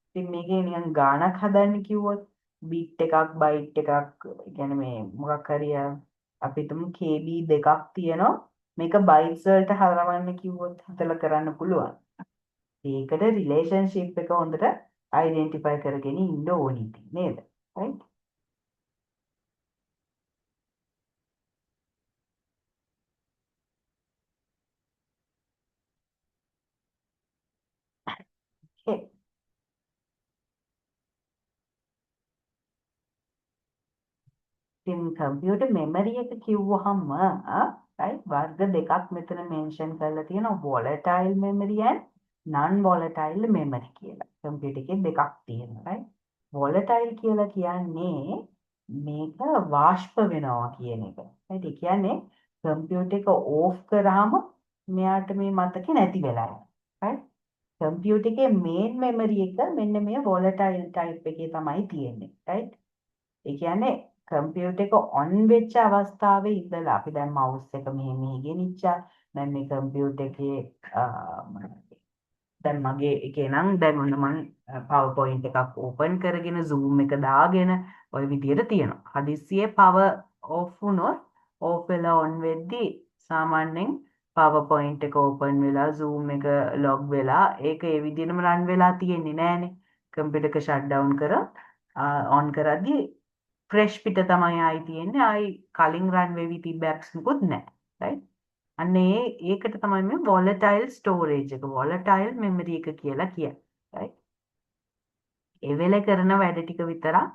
ඉතින් මේකේ නිකන් ගාණක් හදන්න කිව්වොත් beat එකක් bite එකක් කියන්නේ මේ මොකක් හරි අපි හිතමු KB දෙකක් තියෙනවා මේක බයිට්ස් වලට හරවන්න කිව්වොත් හිතලා කරන්න පුළුවන්. ඒකට රිලේෂන්ෂිප් එක හොඳට අයිඩෙන්ටිෆයි කරගෙන ඉන්න ඕනි ඉතින් නේද? right? Okay. ඉතින් කම්පියුටර් මෙමරි එක කිව්වහම right වර්ග දෙකක් මෙතන මෙන්ෂන් කරලා තියෙනවා volatile memory and non volatile memory කියලා. කම්පියුටර් එකේ දෙකක් තියෙනවා right. volatile කියලා කියන්නේ මේක වාෂ්ප වෙනවා කියන එක. right. ඒ කියන්නේ කම්පියුටර් එක ඕෆ් කරාම මෙයාට මේ මතකේ නැති වෙලා යනවා. right. කම්පියුටර් එකේ මේන් මෙමරි එක මෙන්න මේ volatile type එකේ තමයි තියෙන්නේ. right. ඒ කියන්නේ කම්පියුටර් එක ඔන් වෙච්ච අවස්ථාවේ ඉඳලා අපි දැන් මවුස් එක මෙහෙ ගෙනිච්චා දැන් මේ කම්පියුටර් එකේ දැන් මගේ එකේ නම් දැන් ඔන්න මම PowerPoint එකක් ඕපන් කරගෙන Zoom එක දාගෙන ওই විදියට තියෙනවා. හදිස්සියේ power off වුණොත් off වෙලා on වෙද්දී සාමාන්‍යයෙන් PowerPoint එක ඕපන් වෙලා Zoom එක log වෙලා ඒක ඒ විදිහටම run වෙලා තියෙන්නේ නෑනේ. කම්පියුටර් එක shut down කරොත් on කරද්දී ෆ්‍රෙෂ් පිට තමයි ආයි තියෙන්නේ ආයි කලින් රන් වෙවි තිබ්බ ඇප්ස් මුකුත් නැහැ right අන්න ඒකට තමයි මේ volatile storage එක volatile memory එක කියලා කියන්නේ right ඒ වෙලේ කරන වැඩ ටික විතරක්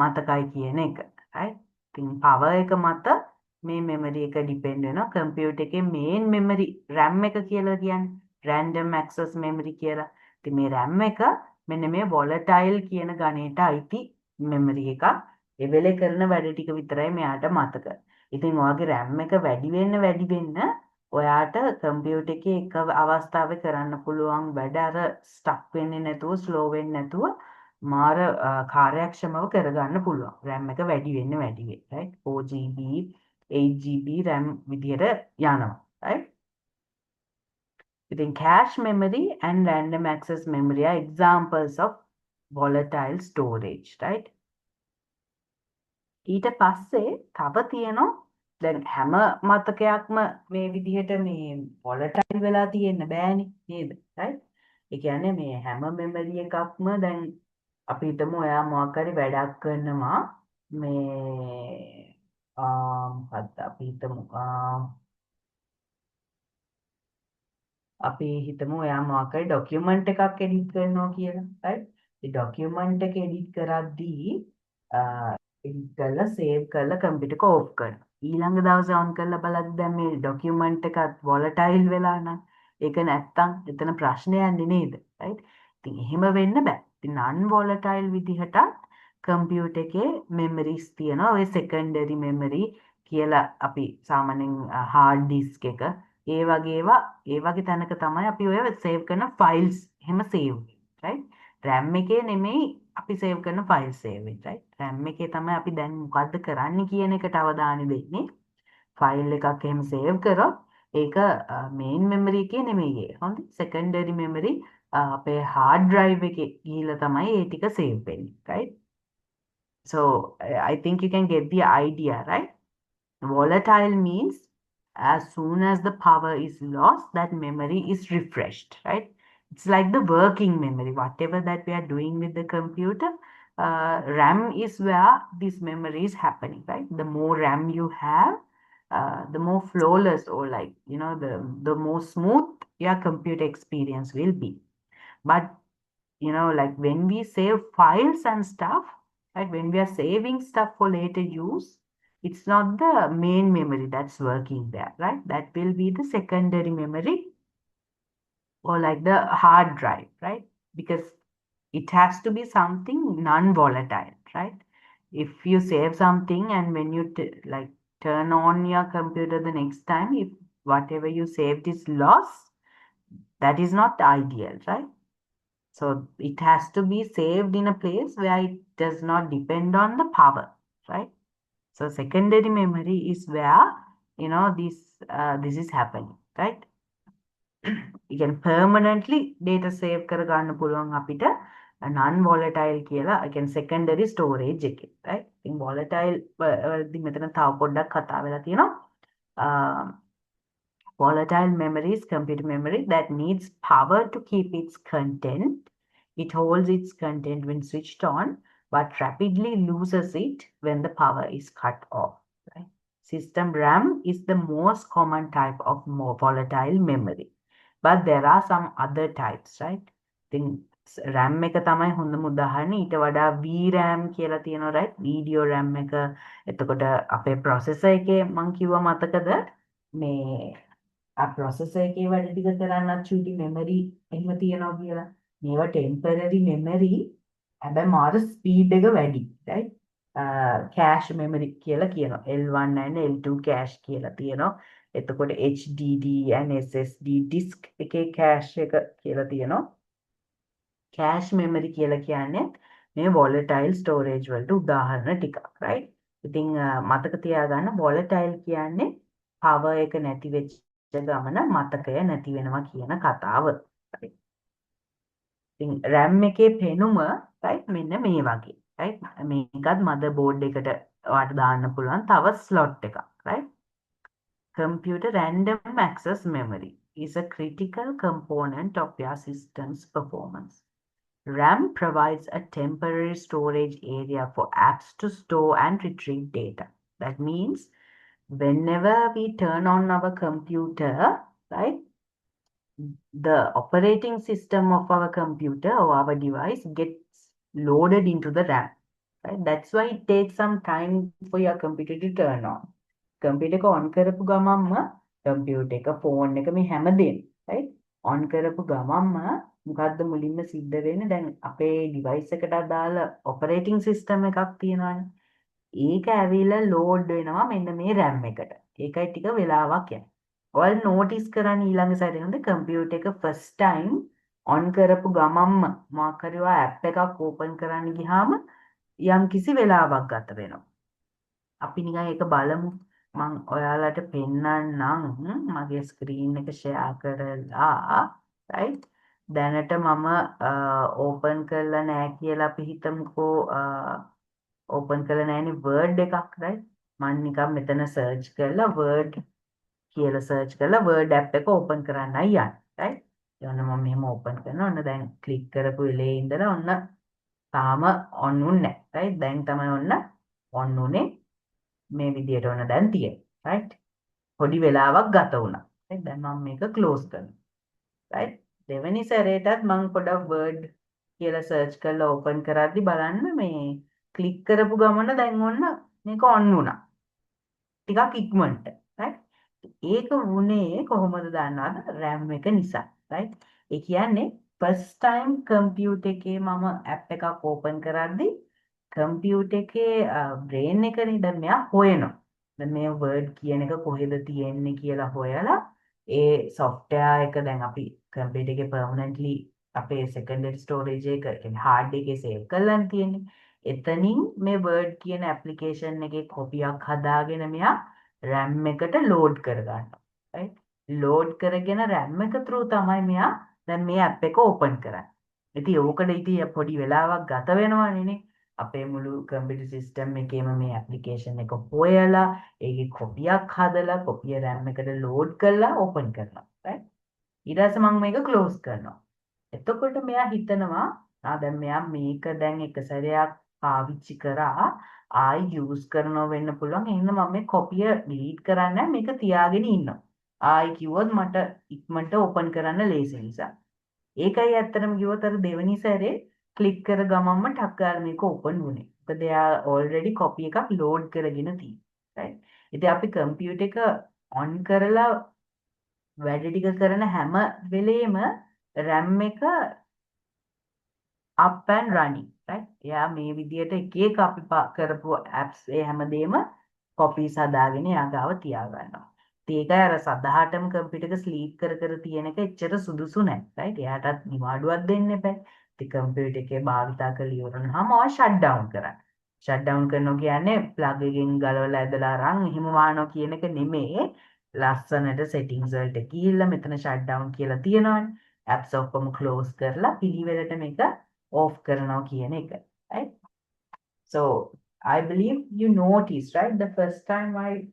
මතකයි කියන එක right ඉතින් power එක මත මේ memory එක depend වෙනවා computer එකේ main memory RAM එක කියලා කියන්නේ random access memory කියලා ඉතින් මේ RAM එක මෙන්න මේ volatile කියන ගණයට අයිති memory එකක් ඒ වෙලේ කරන වැඩ ටික විතරයි මෙයාට මතක. ඉතින් ඔයාගේ RAM එක වැඩි වෙන්න ඔයාට කම්පියුටර් එකේ එක අවස්ථාවේ කරන්න පුළුවන් වැඩ අර ස්ටක් වෙන්නේ නැතුව ස්ලෝ වෙන්නේ නැතුව මාර කාර්යක්ෂමව කරගන්න පුළුවන්. RAM එක වැඩි වෙන්න right 4GB 8GB RAM විදියට යනවා right ඉතින් cache memory and random access memory are examples of volatile storage right ඊට පස්සේ තව තියෙනවා දැන් හැම මතකයක්ම මේ විදිහට මේ volatile වෙලා තියෙන්න බෑනේ නේද right ඒ කියන්නේ මේ හැම මෙමරි එකක්ම දැන් අපි හිතමු ඔයා මොකක් හරි වැඩක් කරනවා මේ මොකද්ද අපි හිතමු ඔයා මොකක් හරි ડોකියුමන්ට් එකක් එඩිට් කරනවා කියලා right ඒ ડોකියුමන්ට් එක එඩිට් කරද්දී එඩිට් කරලා සේව් කරලා කම්පියුටර් එක ඕෆ් කරනවා. ඊළඟ දවසේ ඔන් කරලා බලද්දී දැන් මේ ડોකියුමන්ට් එකත් volatile වෙලා නම් ඒක නැත්තම් එතන ප්‍රශ්නයක් නේද? right? ඉතින් එහෙම වෙන්න බෑ. ඉතින් non volatile විදිහට කම්පියුටර් එකේ memories තියෙනවා. ඔය secondary memory කියලා අපි සාමාන්‍යයෙන් hard disk එක ඒ වගේ තැනක තමයි අපි ඔය save කරන files එහෙම save right? RAM එකේ නෙමෙයි අපි save කරන file save වෙන්නේ right RAM එකේ තමයි අපි දැන් මොකද්ද කරන්න කියන එකට අවධානය දෙන්නේ file එකක් එහෙම save කරොත් ඒක main memory එකේ නෙමෙයි හොඳ secondary memory අපේ hard drive එකේ ගිහිල්ලා තමයි ඒ ටික save වෙන්නේ right so I think you can get the idea right volatile means as soon as the power is lost that memory is refreshed right it's like the working memory whatever that we are doing with the computer RAM is where this memory is happening right the more RAM you have the more flawless or like you know the more smooth your computer experience will be but you know like when we save files and stuff right when we are saving stuff for later use it's not the main memory that's working there right that will be the secondary memory or like the hard drive right because it has to be something non-volatile right if you save something and when you like turn on your computer the next time if whatever you saved is lost that is not ideal right so it has to be saved in a place where it does not depend on the power right so secondary memory is where you know this is happening right ඒ කියන්නේ permanently data save කර ගන්න පුළුවන් අපිට non volatile කියලා ඒ කියන්නේ secondary storage එකේ right ඉතින් volatile වලදී මෙතන තව පොඩ්ඩක් කතා වෙලා තියෙනවා volatile memory is computer memory that needs power to keep its content. It holds its content when switched on, but rapidly loses it when the power is cut off. Right? System RAM is the most common type of more volatile memory. But there are some other types, right? Then RAM එක තමයි හොඳම උදාහරණය. ඊට වඩා VRAM කියලා තියෙනවා, right? Video RAM එක. එතකොට අපේ processor එකේ මම කිව්වා මතකද මේ processor එකේ වැඩ ටික කරන්නත් චූටි memory එහෙම තියනවා කියලා. මේවා temporary memory හැබැයි මාර speed එක වැඩි, right? cache memory කියලා කියනවා. L1 and L2 cache කියලා තියෙනවා. එතකොට HDD and SSD disk එකේ cache එක කියලා තියෙනවා. cache memory කියලා කියන්නේ මේ volatile storage වලට උදාහරණ ටිකක්, right? ඉතින් මතක තියාගන්න volatile කියන්නේ power එක නැති වෙච්ච ගමන මතකය නැති වෙනවා කියන කතාව. right? ඉතින් RAM එකේ පෙනුම right මෙන්න මේ වගේ. right? මේකත් motherboard එකට ඔයාලට දාන්න පුළුවන් තව slot එකක්. right? Computer random access memory is a critical component of your system's performance. RAM provides a temporary storage area for apps to store and retrieve data. That means whenever we turn on our computer, right, the operating system of our computer or our device gets loaded into the RAM. Right? That's why it takes some time for your computer to turn on. Computer එක on කරපු ගමන්ම computer එක phone එක මේ හැමදේම right on කරපු ගමන්ම මොකද්ද මුලින්ම සිද්ධ වෙන්නේ දැන් අපේ device එකට අදාළ operating system එකක් තියෙනවානේ ඒක ඇවිල්ලා load වෙනවා මෙන්න මේ RAM එකට ඒකයි ටික වෙලාවක් යන්නේ ඔයාලා notice කරන්න ඊළඟ සැරේ හොඳ computer එක first time on කරපු ගමන්ම මොකක් හරි ඔයා app එකක් open කරන්න ගියාම යම් කිසි වෙලාවක් ගත වෙනවා අපි නිකන් ඒක බලමු මම ඔයාලට පෙන්නන්නම් මගේ ස්ක්‍රීන් එක ෂෙයා කරලා right දැනට මම ඕපන් කරලා නැහැ කියලා අපි හිතමුකෝ ඕපන් කරලා නැහැනේ word එකක් right මම නිකන් මෙතන search කරලා word කියලා search කරලා word app එක ඕපන් කරන්නයි යන්නේ right එතන මම මෙහෙම ඕපන් කරනවා ඔන්න දැන් ක්ලික් කරපු වෙලේ ඉඳලා ඔන්න තාම on උන්නේ නැහැ right දැන් තමයි ඔන්න on උනේ මේ විදියට ඔන්න දැන් තියෙනවා right පොඩි වෙලාවක් ගත වුණා right දැන් මම මේක close කරනවා right දෙවෙනි සැරේටත් මම පොඩක් word කියලා search කරලා open කරද්දි බලන්න මේ click කරපු ගමන දැන් ඔන්න මේක on වුණා ටිකක් ඉක්මනට right ඒක වුණේ කොහොමද දන්නවද RAM එක නිසා right ඒ කියන්නේ first time computer එකේ මම app එකක් open කරද්දි computer එකේ brain එකනේ දැන් මෙයා හොයනවා. දැන් මේ word කියන එක කොහෙද තියෙන්නේ කියලා හොයලා ඒ software එක දැන් අපි computer එකේ permanently අපේ secondary storage එක කියන්නේ hard එකේ save කරලා තියෙන්නේ. එතනින් මේ word කියන application එකේ copy එකක් හදාගෙන මෙයා RAM එකට load කරගන්නවා. right? load කරගෙන RAM එක through තමයි මෙයා දැන් මේ app එක open කරන්නේ. ඉතින් ඕකට ඉතින් පොඩි වෙලාවක් ගත වෙනවනේ නේ. අපේ මුළු computer system එකේම මේ application එක හොයලා ඒකේ copy එකක් හදලා copy RAM එකට load කරලා open කරනවා right ඊට පස්සේ මම මේක close කරනවා එතකොට මෙයා හිතනවා දැන් මෙයා මේක දැන් එක සැරයක් පාවිච්චි කරා ආයි use කරනවා වෙන්න පුළුවන් එහෙනම් මම මේ copy delete කරන්නේ මේක තියාගෙන ඉන්නවා ආයි කිව්වොත් මට ඉක්මනට open කරන්න ලේසි නිසා ඒකයි ඇත්තටම කිව්වොත් අර දෙවෙනි සැරේ ක්ලික් කර ගමන්ම ටක් ගාලා මේක ඕපන් වුණේ. මොකද එයා already copy එකක් load කරගෙන තියෙනවා. right? ඉතින් අපි computer එක on කරලා වැඩ ටික කරන හැම වෙලේම RAM එක up and running. right? එයා මේ විදියට එක එක අපි කරපු apps ඒ හැමදේම copies හදාගෙන එයා ගාව තියා ගන්නවා. ඒකයි අර සදාටම computer එක sleep කර තියෙන එක එච්චර සුදුසු නැහැ. right? එයාටත් නිවාඩුවක් දෙන්න එපා. the computer එකේ භාවිතා කරලා ඉවරනහම ඔය shut down කරන්න. shut down කරනවා කියන්නේ plug එකෙන් ගලවලා ඇදලා අරන් එහෙම වහනවා කියන එක නෙමෙයි. ලස්සනට settings වලට ගිහිල්ලා මෙතන shutdown කියලා තියෙනවනේ. apps ඔක්කොම close කරලා පිළිවෙලට මේක off කරනවා කියන එක. Right? So I believe you noticed, right? The first time I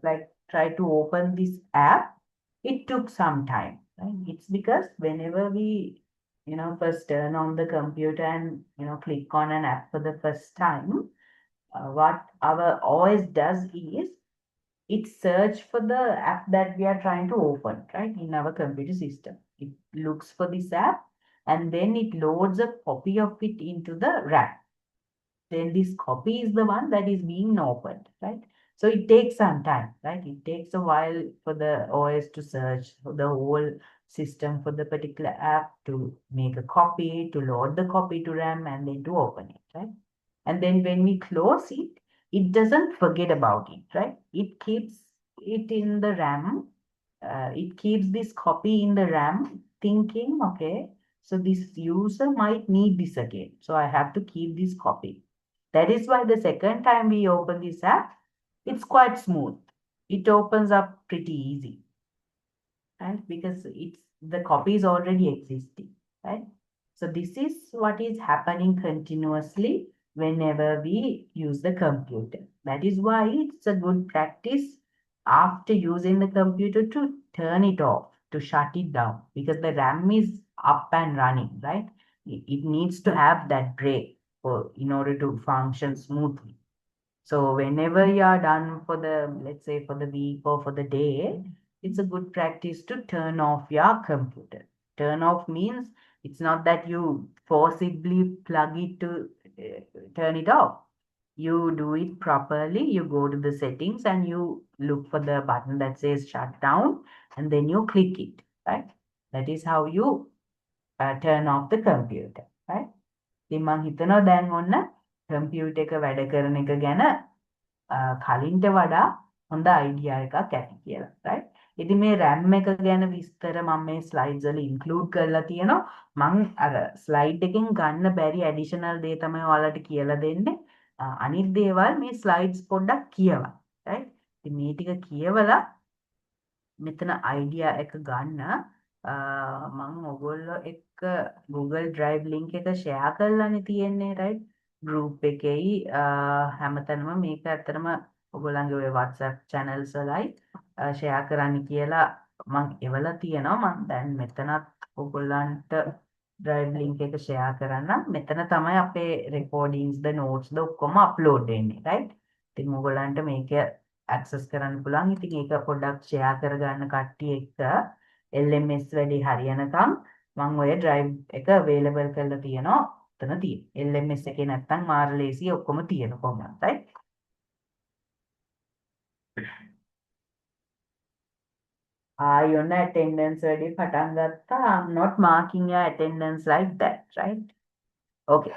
like tried to open this app, it took some time. Right? It's because whenever we first turn on the computer and click on an app for the first time, what our OS does is it search for the app that we are trying to open, right, in our computer system. It looks for this app and then it loads a copy of it into the RAM. Then this copy is the one that is being opened, right? So it takes some time, right? It takes a while for the OS to search for the whole system for the particular app, to make a copy, to load the copy to RAM, and then to open it, right? And then when we close it, it doesn't forget about it, right? It keeps it in the RAM. It keeps this copy in the RAM, thinking, okay, so this user might need this again. So I have to keep this copy. That is why the second time we open this app, it's quite smooth. It opens up pretty easy, right? Because the copy is already existing, right? So this is what is happening continuously whenever we use the computer. That is why it's a good practice after using the computer to turn it off, to shut it down, because the RAM is up and running, right? It needs to have that break in order to function smoothly. So whenever you are done for the, let's say for the week or for the day, it's a good practice to turn off your computer. Turn off means it's not that you forcibly plug it to turn it off. You do it properly. You go to the settings and you look for the button that says shut down and then you click it, right? That is how you turn off the computer, right? ඉතින් මං හිතනවා දැන් ඔන්න computer එක වැඩ කරන එක ගැන කලින්ට වඩා හොඳ අයිඩියා එකක් ඇති කියලා, right? ඉතින් මේ RAM එක ගැන විස්තර මම මේ slides වල include කරලා තියෙනවා. මං අර slide එකෙන් ගන්න බැරි additional දේ තමයි ඔයාලට කියලා දෙන්නේ. අනිත් දේවල් මේ slides පොඩ්ඩක් කියවන්න, right? ඉතින් මේ ටික කියවලා මෙතන අයිඩියා එක ගන්න මම ඔයගොල්ලෝ එක්ක Google Drive link එක share කරලානේ තියෙන්නේ, right? group එකේයි හැමතැනම මේක ඇත්තටම ඔයගොල්ලන්ගේ ඔය WhatsApp channels වලයි share කරන්න කියලා මම එවලා තියෙනවා. මම දැන් මෙතනත් ඔයගොල්ලන්ට Drive link එක share කරන්න. මෙතන තමයි අපේ recordings ද notes ද ඔක්කොම upload වෙන්නේ, right? ඉතින් ඔයගොල්ලන්ට මේක access කරන්න පුළුවන්. ඉතින් ඒක පොඩ්ඩක් share කරගන්න කට්ටිය එක්ක LMS වැඩි හරියනකම් මම ඔය drive එක available කරලා තියෙනවා. එතන තියෙන. LMS එකේ නැත්තම් මාර්ලේසි ඔක්කොම තියෙන කොහොමද, right? ආයොන attendance වැඩි පටන් ගත්තා. I'm not marking your attendance like that, right? Okay.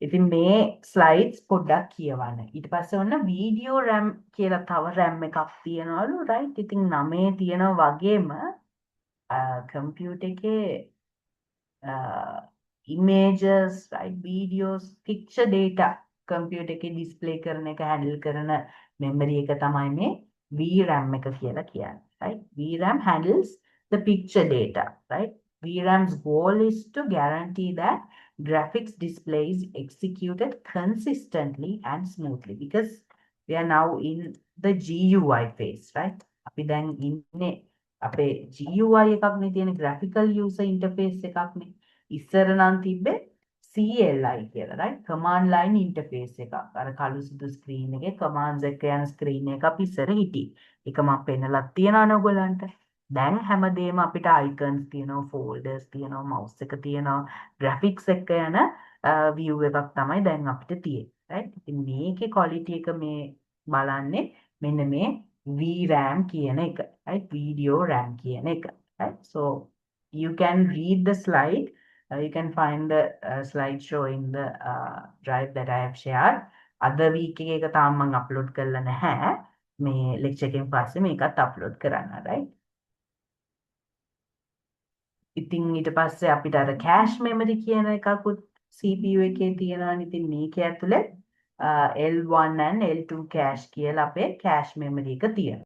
ඉතින් මේ slides පොඩ්ඩක් කියවන්න. ඊට පස්සේ ඔන්න video RAM කියලා තව RAM එකක් තියෙනවලු, right? ඉතින් 9 තියෙනවා වගේම computer එකේ images, right, videos, picture data computer එකේ display කරන එක handle කරන memory එක තමයි මේ VRAM එක කියලා කියන්නේ, right? VRAM handles the picture data, right? VRAM's goal is to guarantee that graphics display is executed consistently and smoothly, because we are now in the GUI phase, right? අපි දැන් ඉන්නේ අපේ GUI එකක්නේ තියෙන, graphical user interface එකක්නේ. ඉස්සර නම් තිබ්බේ CLI කියලා, right? command line interface එකක්. අර කළු සුදු screen එකේ commands එක යන screen එක අපි ඉස්සර හිටියේ. ඒක මම පෙන්නලා තියනවනේ ඔයගොල්ලන්ට. දැන් හැමදේම අපිට icons තියෙනවා, folders තියෙනවා, mouse එක තියෙනවා, graphics එක යන view එකක් තමයි දැන් අපිට තියෙන්නේ, right? ඉතින් මේකේ quality එක මේ බලන්නේ මෙන්න මේ VRAM කියන එක, right? Video RAM කියන එක, right? So you can read the slide. You can find the slideshow in the drive that I have shared. Other week එක තාම මම upload කරලා නැහැ. මේ lecture එකෙන් පස්සේ මේකත් upload කරන්න, right? ඉතින් ඊට පස්සේ අපිට අර cache memory කියන එකකුත් CPU එකේ තියෙනවානේ. ඉතින් මේක ඇතුලේ L1 and L2 cache කියලා අපේ cache memory එක තියෙනවා.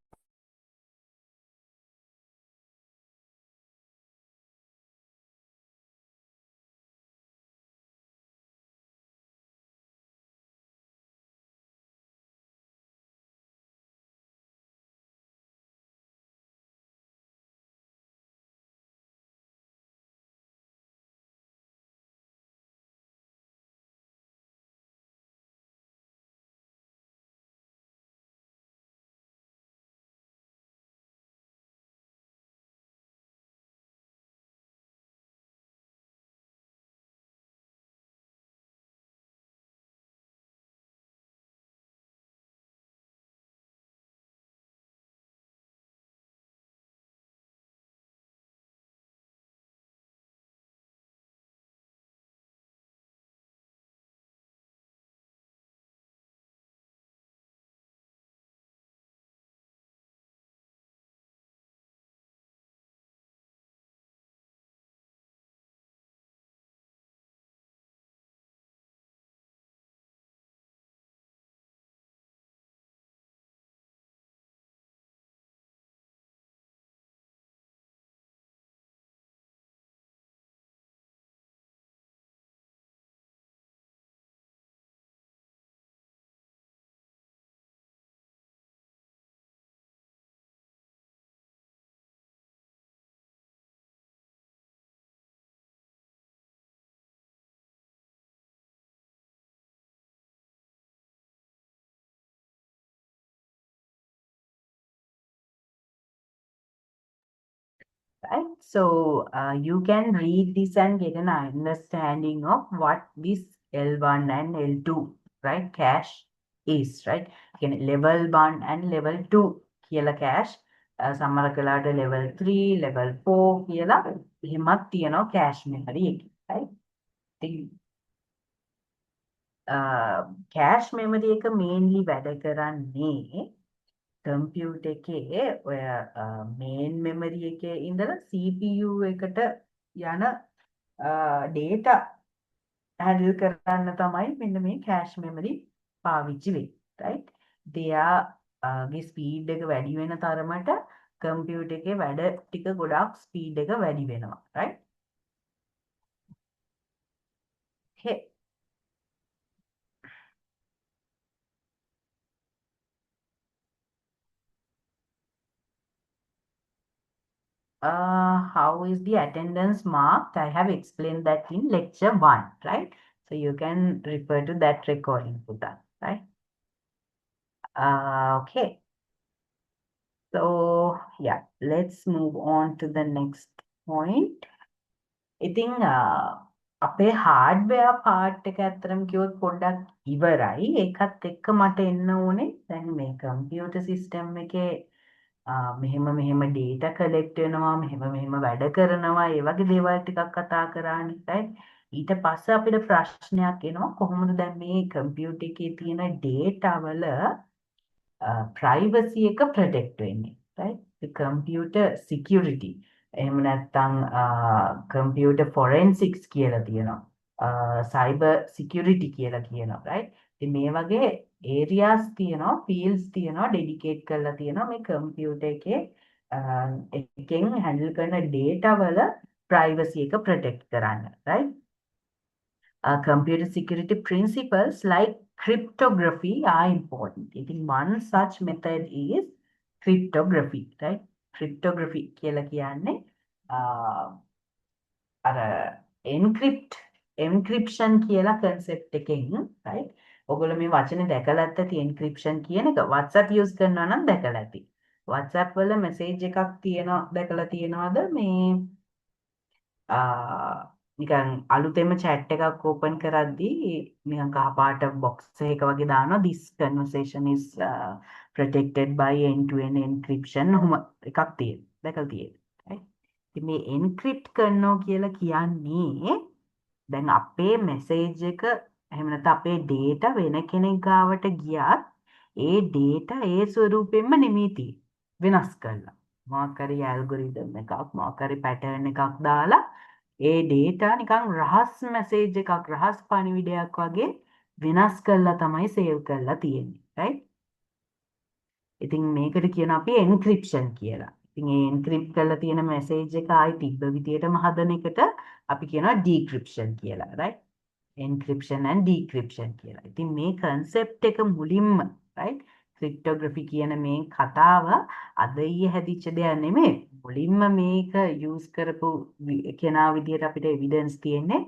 right? So you can read this and get an understanding of what this L1 and L2, right, cache is, right? Again, level 1 and level 2 කියලා cache. සමහර කලාට level 3, level 4 කියලා එහෙමත් තියෙනවා cache memory එකේ, right? ඉතින් cache memory එක mainly වැඩ කරන්නේ කම්පියුටර් එකේ ඔය main memory එකේ ඉඳලා CPU එකට යන data handle කරන්න තමයි මෙන්න මේ cache memory පාවිච්චි වෙන්නේ, right? ගේ speed එක වැඩි වෙන තරමට කම්පියුටර් එකේ වැඩ ටික ගොඩක් speed එක වැඩි වෙනවා, right? Okay. How is the attendance marked? I have explained that in lecture 1, right? So you can refer to that recording for that, right? Okay. So yeah, let's move on to the next point. ඉතින් අපේ hardware part එක ඇත්තටම කිව්වොත් පොඩ්ඩක් ඉවරයි. ඒකත් එක්ක මට එන්න ඕනේ දැන් මේ computer system එකේ මෙහෙම data collect වෙනවා, මෙහෙම වැඩ කරනවා, ඒ වගේ දේවල් ටිකක් කතා කරානේ, right? ඊට පස්සේ අපිට ප්‍රශ්නයක් එනවා කොහොමද දැන් මේ computer එකේ තියෙන data වල privacy එක protect වෙන්නේ, right? The computer security. එහෙම නැත්නම් computer forensics කියලා තියෙනවා. cyber security කියලා කියනවා, right? ඉතින් මේ වගේ areas තියෙනවා, fields තියෙනවා, dedicate කරලා තියෙනවා මේ computer එකේ එකෙන් handle කරන data වල privacy එක protect කරන්න, right? Computer security principles like cryptography are important. I think one such method is cryptography, right? Cryptography කියලා කියන්නේ අර encryption කියලා concept එකෙන්, right? ඔයගොල්ලෝ මේ වචනේ දැකලා ඇති encryption කියන එක WhatsApp use කරනවා නම් දැකලා ඇති. WhatsApp වල message එකක් තියෙනවා දැකලා තියෙනවද මේ නිකන් අලුතෙන්ම chat එකක් open කරද්දී නිකන් කහපාට box එකක වගේ දානවා this conversation is protected by end-to-end encryption ඔහොම එකක් තියෙනවා. දැකලා තියෙනවා. right? ඉතින් මේ encrypt කරනවා කියලා කියන්නේ දැන් අපේ message එක එහෙම නැත්නම් අපේ data වෙන කෙනෙක් ගාවට ගියත් ඒ data ඒ ස්වරූපෙන්ම නෙමෙයි තියෙන්නේ. වෙනස් කරලා. මොකක් හරි algorithm එකක් මොකක් හරි pattern එකක් දාලා ඒ data නිකන් රහස් message එකක් රහස් පණිවිඩයක් වගේ වෙනස් කරලා තමයි save කරලා තියෙන්නේ, right? ඉතින් මේකට කියන අපි encryption කියලා. ඉතින් ඒ encrypt කරලා තියෙන message එක ආයි තිබ්බ විදියටම හදන එකට අපි කියනවා decryption කියලා, right? Encryption and decryption කියලා. ඉතින් මේ concept එක මුලින්ම, right? cryptography කියන මේ කතාව අද ඊයේ හැදිච්ච දෙයක් නෙමෙයි. මුලින්ම මේක use කරපු කෙනා විදියට අපිට evidence තියෙන්නේ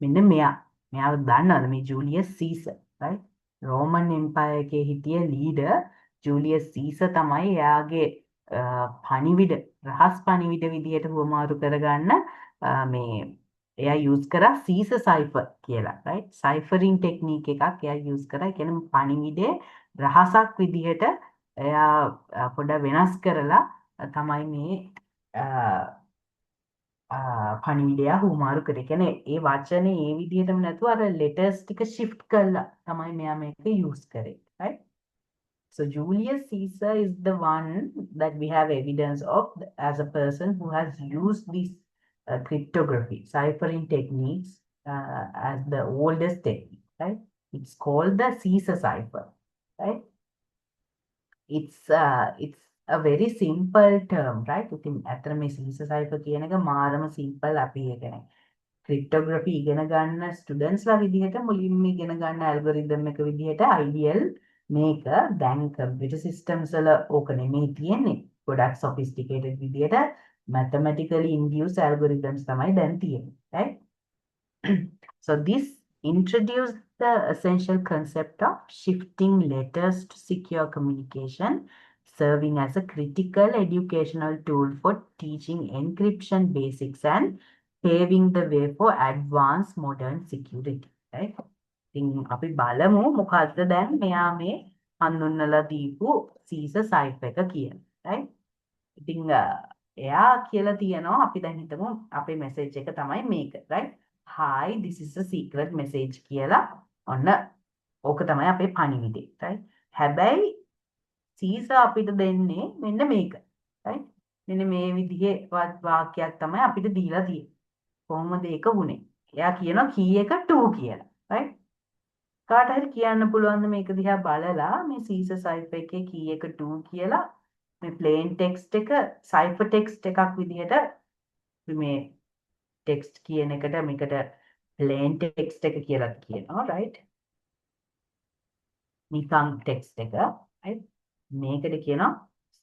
මෙන්න මෙයා. මෙයාව දන්නවද මේ ජූලියස් සීසර්, right? Roman Empire එකේ හිටිය leader ජූලියස් සීසර් තමයි එයාගේ පණිවිඩ රහස් පණිවිඩ විදියට හුවමාරු කරගන්න මේ එයා use කරා සීසර් cipher කියලා, right? ciphering technique එකක් එයා use කරා. ඒ කියන්නේ පණිවිඩේ රහසක් විදිහට එයා පොඩ වෙනස් කරලා තමයි මේ පණිවිඩය හුවමාරු කරේ. කියන්නේ ඒ වචනේ ඒ විදිහටම නැතුව අර letters ටික shift කරලා තමයි මෙයා මේක use කරේ, right? So Julius Caesar is the one that we have evidence of as a person who has used this cryptography, ciphering techniques as the oldest technique, right? It's called the Caesar cipher, right? It's a very simple term, right? ඉතින් ඇත්තට මේ Caesar cipher කියන එක මාරම simple අපි කියන්නේ cryptography ඉගෙන ගන්න students ලා විදිහට මුලින්ම ඉගෙන ගන්න algorithm එක විදිහට ideal මේක දැන් computer systems වල ඕක නෙමෙයි තියෙන්නේ. ගොඩක් sophisticated විදිහට mathematically induced algorithms තමයි දැන් තියෙන්නේ, right? So this introduced the essential concept of shifting letters to secure communication serving as a critical educational tool for teaching encryption basics and paving the way for advanced modern security. Right? ඉතින් අපි බලමු මොකද්ද දැන් මෙයා මේ හඳුන්වලා දීපු Caesar සයිෆර් එක කියන. right? ඉතින් එයා කියලා තියෙනවා අපි දැන් හිතමු අපේ message එක තමයි මේක. right? Hi, this is a secret message කියලා ඔන්න ඕක තමයි අපේ පණිවිඩය. right? හැබැයි සීසර් අපිට දෙන්නේ මෙන්න මේක. right? මෙන්න මේ විදිහේ වාක්‍යයක් තමයි අපිට දීලා තියෙන්නේ. කොහොමද ඒක වුනේ? එයා කියනවා key එක 2 කියලා. right? කාට හරි කියන්න පුළුවන්ද මේක දිහා බලලා මේ සීසර් සයිෆර් එකේ key එක 2 කියලා මේ plain text එක cipher text එකක් විදිහට මේ text කියන එකට මේකට plain text එක කියලා කියනවා. right? නිකන් text එක. right? මේකට කියනවා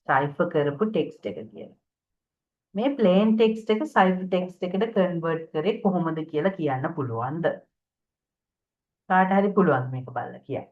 cipher කරපු text එක කියලා. මේ plain text එක cipher text එකට convert කරේ කොහොමද කියලා කියන්න පුළුවන්ද? කාට හරි පුළුවන් මේක බලලා කියන්න.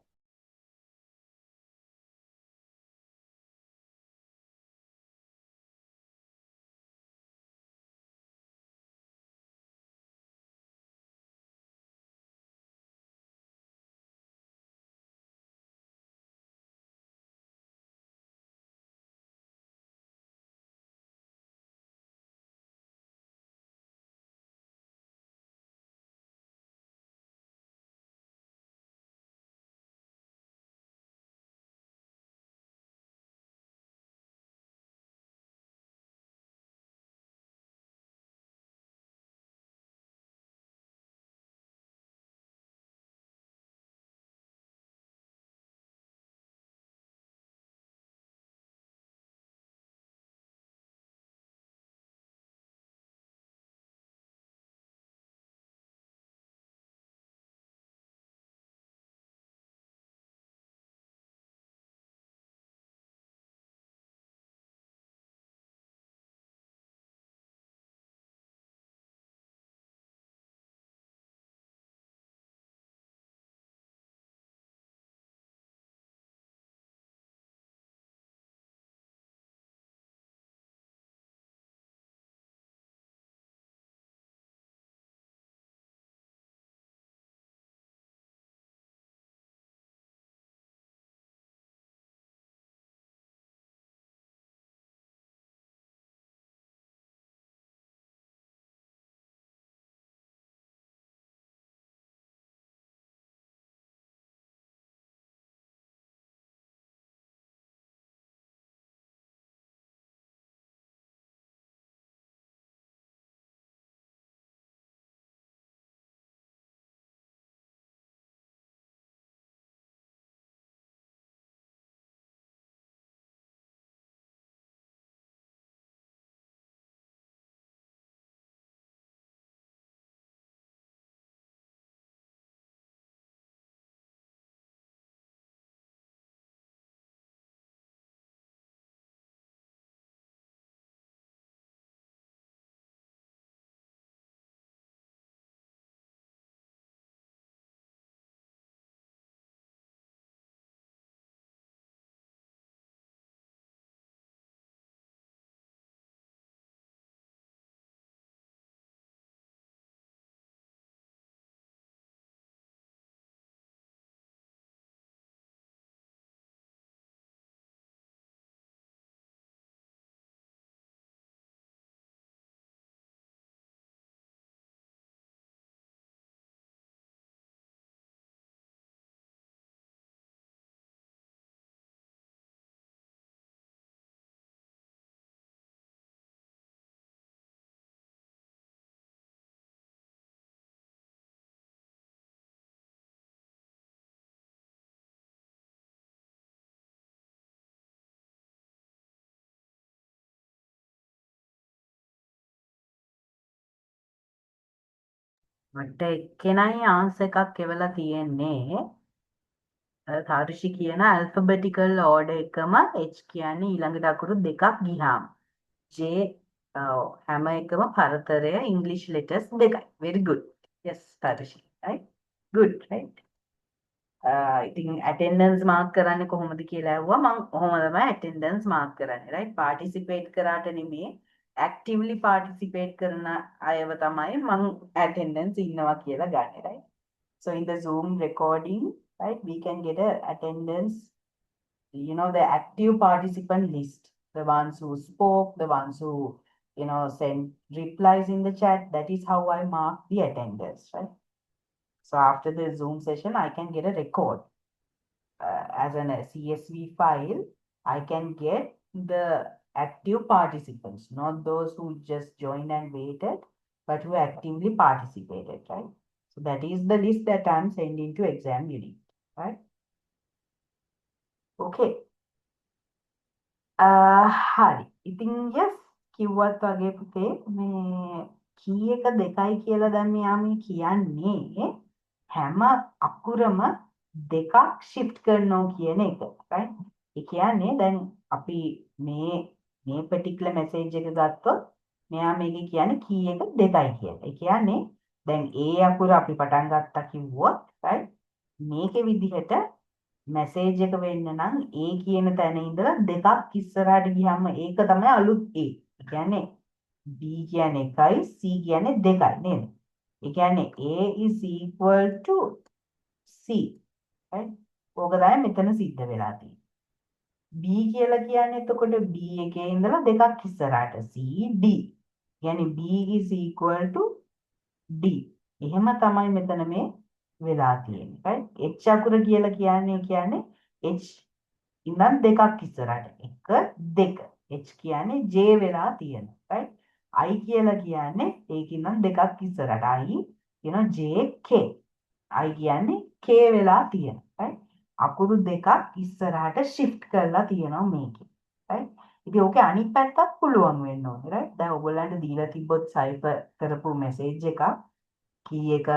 මට එක්කෙනයි ආන්සර් එකක් එවලා තියෙන්නේ. තාරුෂි කියන alphabetical order එකම H කියන්නේ ඊළඟට අකුරු දෙකක් ගියාම J හැම එකම පරතරය English letters දෙකයි. Very good. Yes, තාරුෂි. Right? Good, right? ඉතින් attendance mark කරන්නේ කොහොමද කියලා ඇහුවා මම කොහොම තමයි attendance mark කරන්නේ right participate කරාට නෙමෙයි actively participate කරන අයව තමයි මම attendance ඉන්නවා කියලා ගන්නෙ right so in the Zoom recording right we can get a attendance the active participant list the ones who spoke the ones who sent replies in the chat that is how I mark the attendance right so after the Zoom session I can get a record as a CSV file, I can get the active participants, not those who just joined and waited, but who actively participated, right? So that is the list that I'm sending to exam unit, right? Okay. හරි. ඉතින් yes කිව්වත් වගේ පුතේ මේ key එක දෙකයි කියලා දැන් මෙයා මේ කියන්නේ හැම අකුරම දෙකක් shift කරනවා කියන එක. right? ඒ කියන්නේ දැන් අපි මේ particular message එක ගත්තොත් මෙයා මේකේ කියන්නේ key එක දෙකයි කියලා. ඒ කියන්නේ දැන් A අකුර අපි පටන් ගත්තා කිව්වොත් right? මේකේ විදිහට message එක වෙන්න නම් A කියන තැන ඉඳලා දෙකක් ඉස්සරහට ගියාම ඒක තමයි අලුත් A. ඒ කියන්නේ B කියන්නේ එකයි C කියන්නේ දෙකයි නේද? ඒ කියන්නේ A is equal to C. right? ඕක තමයි මෙතන සිද්ධ වෙලා තියෙන්නේ. B කියලා කියන්නේ එතකොට B එකේ ඉඳලා දෙකක් ඉස්සරහට C D. කියන්නේ B is equal to D. එහෙම තමයි මෙතන මේ වෙලා තියෙන්නේ. right? H අකුර කියලා කියන්නේ H ඉඳන් දෙකක් ඉස්සරහට. 1 2. H කියන්නේ J වෙලා තියෙනවා. right? I කියලා කියන්නේ ඒකින්නම් දෙකක් ඉස්සරහට. I J K. I කියන්නේ K වෙලා තියෙනවා. right? අකුරු දෙකක් ඉස්සරහට shift කරලා තියෙනවා මේකේ. right? ඉතින් ඕකේ අනිත් පැත්තත් පුළුවන් වෙන්න ඕනේ. right? දැන් ඔයගොල්ලන්ට දීලා තිබ්බොත් cipher කරපු message එකක් key එක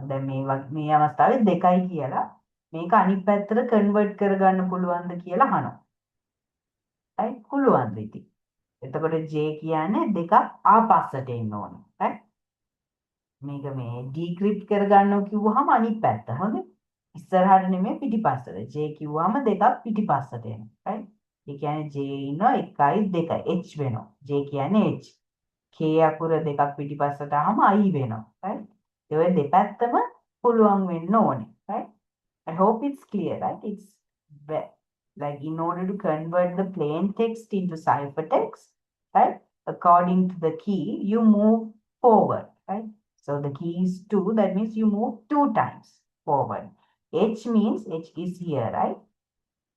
දැන් මේ අවස්ථාවේ දෙකයි කියලා මේක අනිත් පැත්තට convert කරගන්න පුළුවන්ද කියලා අහනවා. right? පුළුවන්ද ඉතින්. එතකොට J කියන්නේ දෙකක් ආපස්සට එන්න ඕනේ. right? මේක මේ decrypt කරගන්නවා කිව්වහම අනිත් පැත්ත. හොඳේ. ඉස්සරහට නෙමෙයි පිටිපස්සට. J කිව්වම දෙකක් පිටිපස්සට එනවා. right? ඒ කියන්නේ J ඉන්නවා 1යි 2යි H වෙනවා. J කියන්නේ H. K අකුර දෙකක් පිටිපස්සට ආවම I වෙනවා. right? ඒ දෙපැත්තම පුළුවන් වෙන්න ඕනේ. right? I hope it's clear, right? It's like in order to convert the plain text into ciphertext, right? According to the key, you move forward, right? So the key is 2, that means you move 2 times forward. H means H is here, right?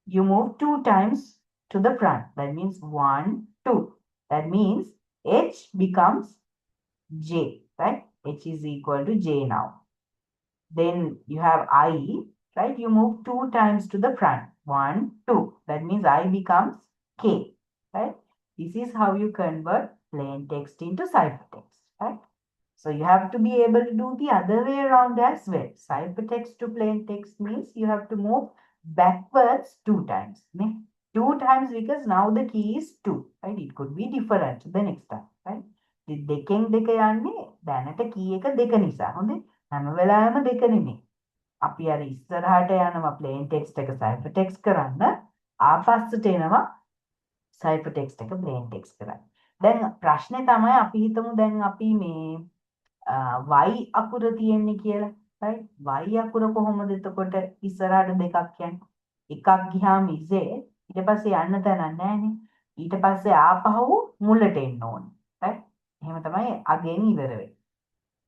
You move 2 times to the front, that means 1, 2. That means H becomes J, right? H is equal to J now. Then you have I, right? You move 2 times to the front. 1, 2. That means I becomes K, right? This is how you convert plain text into ciphertext, right? So you have to be able to do the other way around as well. Ciphertext to plain text means you have to move backwards 2 times. 2 times because now the key is 2, right? It could be different the next time, right? දෙකෙන් දෙක යන්නේ දැනට key එක දෙක නිසා. හොඳේ. හැම වෙලාවෙම දෙක නෙමෙයි. අපි අර ඉස්සරහට යනවා plain text එක ciphertext කරන්න ආපස්සට එනවා ciphertext එක plain text කරන්න. දැන් ප්‍රශ්නේ තමයි අපි හිතමු දැන් අපි මේ y අකුර තියෙන්නේ කියලා. right? y අකුර කොහොමද එතකොට ඉස්සරහට දෙකක් යන්නේ? එකක් ගියාම z ඊට පස්සේ යන්න තැනක් නැහැනේ. ඊට පස්සේ ආපහු මුලට එන්න ඕනේ. right? එහෙම තමයි අගෙන් ඉවර වෙන්නේ.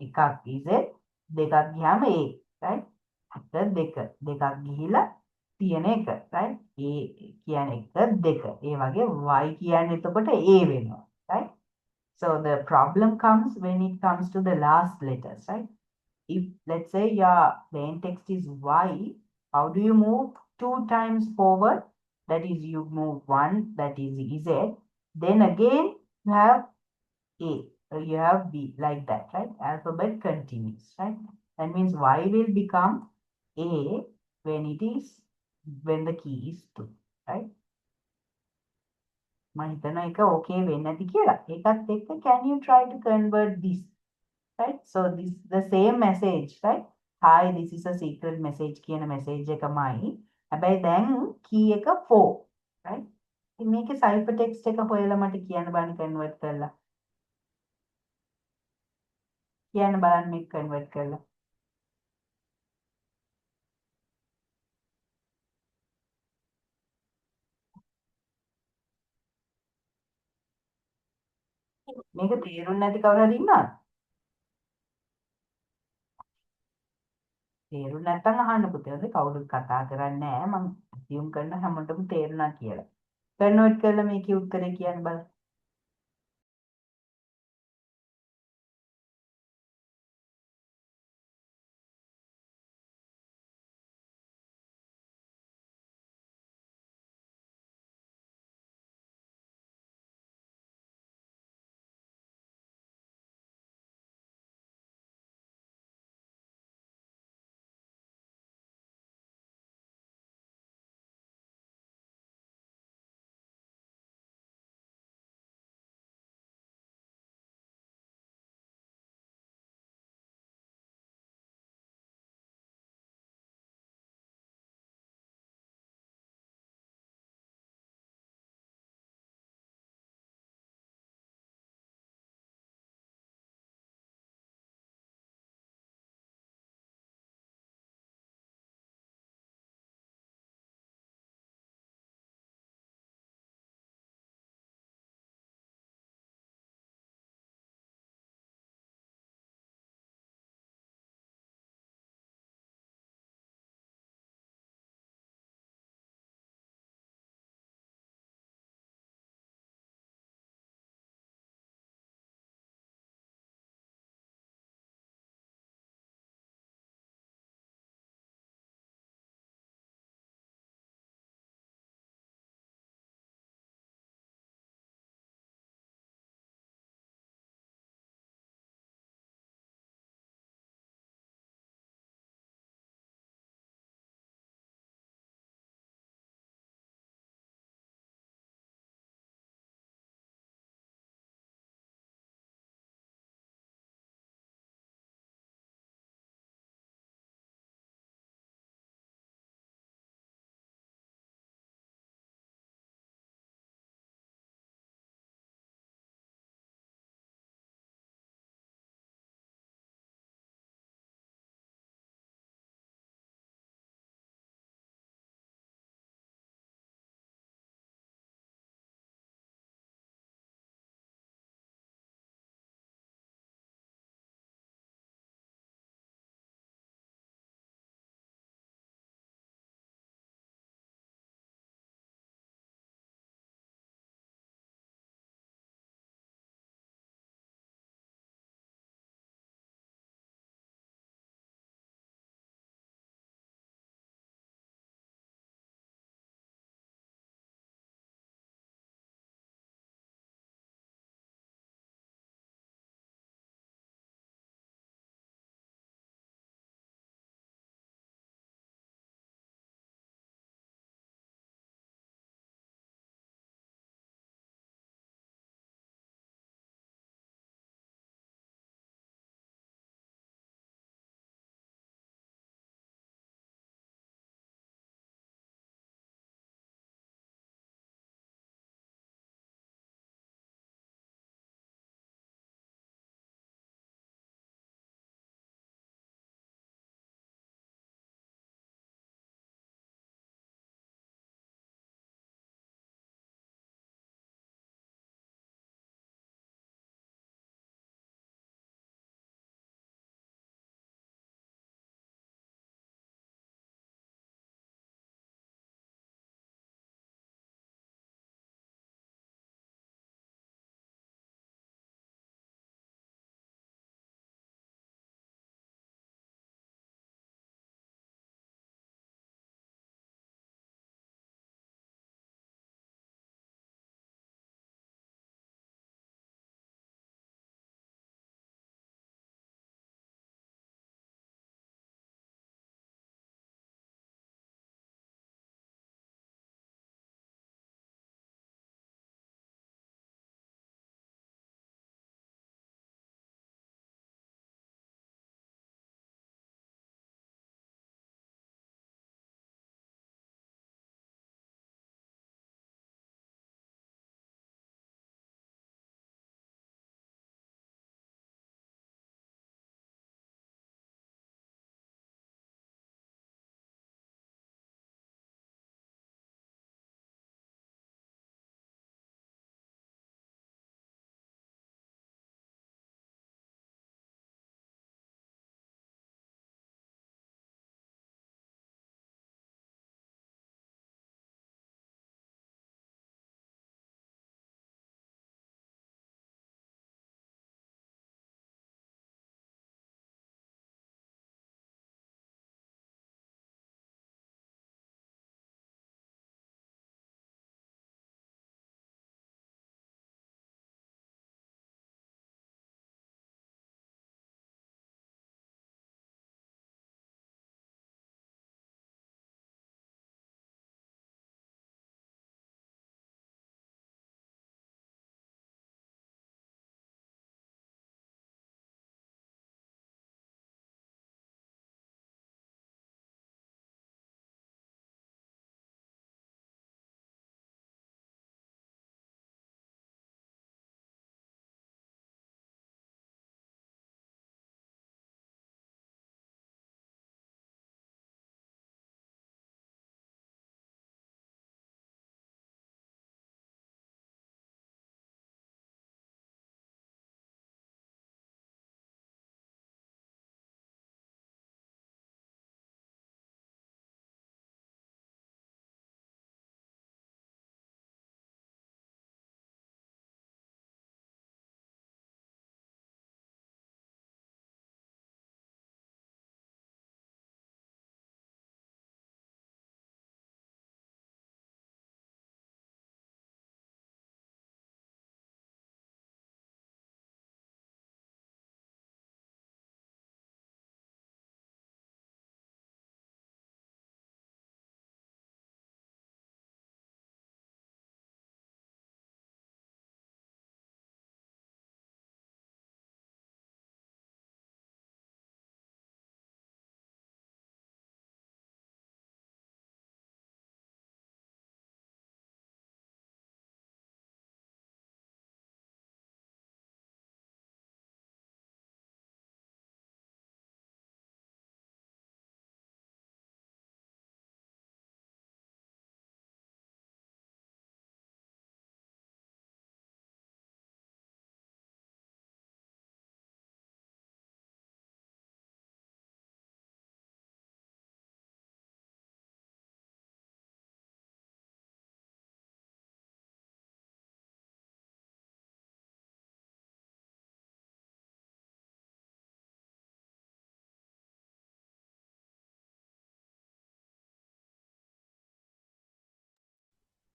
එකක් z දෙකක් ගියාම a. right? දෙකක් ගිහිලා තියෙන එක right a කියන්නේ 1 2 ඒ වගේ y කියන්නේ එතකොට a වෙනවා right so the problem comes when it comes to the last letters right if let's say your plain text is y how do you move 2 times forward that is you move 1 that is z then again you have a you have b like that right alphabet continues right that means y will become a when the key is 2 right මම හිතනවා ඒක okay වෙන්නේ නැති කියලා ඒකත් එක්ක can you try to convert this right so this the same message right hi this is a secret message කියන message එකමයි. හැබැයි දැන් key එක 4 right? ඉතින් මේකේ cipher text එක හොයලා මට කියන්න බලන්න convert කරලා. කියන්න බලන්න මේක convert කරලා. මේක තේරුම් නැති කවුරු හරි ඉන්නවද? තේරුම් නැත්නම් අහන්න පුතේ. කවුරුත් කතා කරන්නේ නැහැ. මම assume කරන හැමෝටම තේරුණා කියලා. convert කරලා මේකේ උත්තරේ කියන්න බලන්න.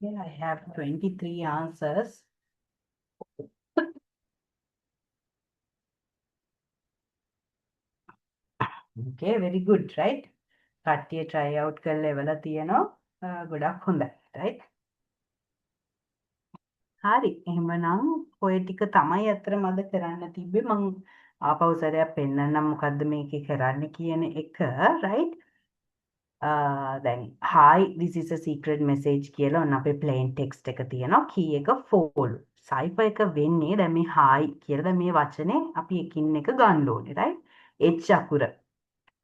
Yeah, I have 23 answers. Okay, very good, right? කට්ටිය try out කරලා එවලා තියෙනවා. ගොඩක් හොඳයි, right? හරි. එහෙමනම් ඔය ටික තමයි අතරම අද කරන්න තිබ්බේ. මම ආපහු සැරයක් පෙන්නන්නම් මොකද්ද මේකේ කරන්න කියන එක, right? දැන් hi, this is a secret message කියලා ඔන්න අපේ plain text එක තියෙනවා. key එක follow. cipher එක වෙන්නේ දැන් මේ hi කියලා දැන් මේ වචනේ අපි එකින් එක ගන්න ඕනේ, right? h අකුර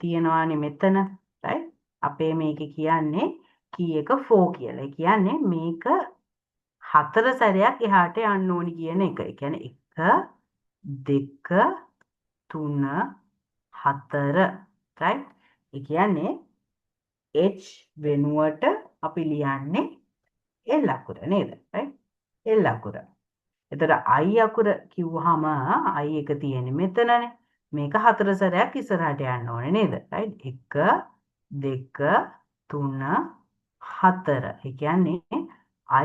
තියෙනවානේ මෙතන, right? අපේ මේකේ කියන්නේ key එක 4 කියලා. ඒ කියන්නේ මේක 4 සැරයක් එහාට යන්න ඕනි කියන එක. ඒ කියන්නේ 1 2 3 4, right? ඒ කියන්නේ H වෙනුවට අපි ලියන්නේ L අකුර නේද? right? L අකුර. එතකොට I අකුර කිව්වහම I එක තියෙන්නේ මෙතනනේ. මේක 4 සැරයක් ඉස්සරහට යන්න ඕනේ නේද? right? 1 2 3 4. ඒ කියන්නේ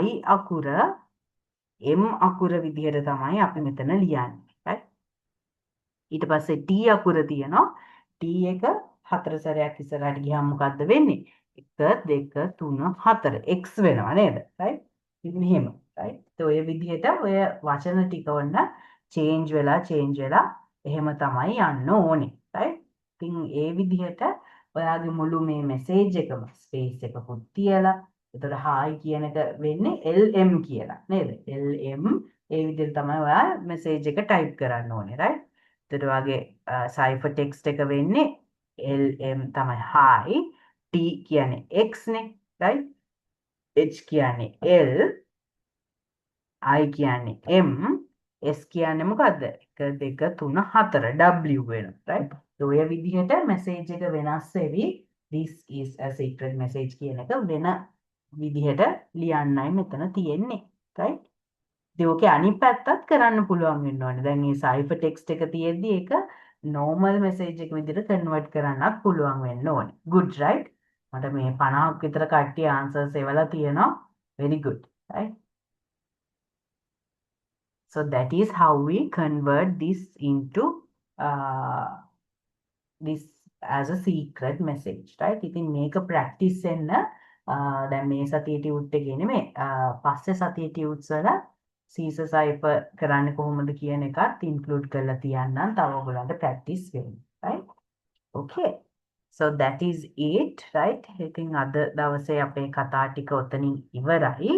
I අකුර M අකුර විදිහට තමයි අපි මෙතන ලියන්නේ. right? ඊට පස්සේ T අකුර තියෙනවා. T එක 4 සැරයක් ඉස්සරහට ගියාම මොකද්ද වෙන්නේ? 1 2 3 4 x වෙනවා නේද? right? ඉතින් මෙහෙම, right? ඒ ඔය විදිහට ඔය වචන ටික ඔන්න change වෙලා එහෙම තමයි යන්න ඕනේ. right? ඉතින් ඒ විදිහට ඔයාගේ මුළු මේ message එකම space එකකුත් තියලා එතකොට hi කියන එක වෙන්නේ LM කියලා නේද? LM ඒ විදිහට තමයි ඔයා message එක type කරන්න ඕනේ, right? එතකොට වගේ cipher text එක වෙන්නේ LM තමයි hi, T කියන්නේ x නේ, right? H කියන්නේ L, I කියන්නේ M, S කියන්නේ මොකද්ද? 1 2 3 4 W වෙනවා, right? ඔය විදිහට message එක වෙනස් වෙවි this is a secret message කියන එක වෙන විදිහට ලියන්නයි මෙතන තියෙන්නේ, right? ඉතින් ඕකේ අනිත් පැත්තත් කරන්න පුළුවන් වෙන්න ඕනේ. දැන් මේ cipher text එක තියෙද්දි ඒක normal message එක විදිහට convert කරන්නත් පුළුවන් වෙන්න ඕනේ. good, right? මට මේ 50ක් විතර කට්ටිය answers එවලා තියෙනවා. very good, right? so that is how we convert this into this as a secret message, right? ඉතින් මේක practice වෙන්න දැන් මේ සතියේ ටියුට් එකේ නෙමෙයි පස්සේ සතියේ ටියුට්ස් වල Caesar cipher කරන්නේ කොහොමද කියන එකත් include කරලා තියන්නම් තව ඔයගොල්ලන්ට practice වෙන්න, right? okay, so that is it, right? ඉතින් අද දවසේ අපේ කතා ටික ඔතනින් ඉවරයි.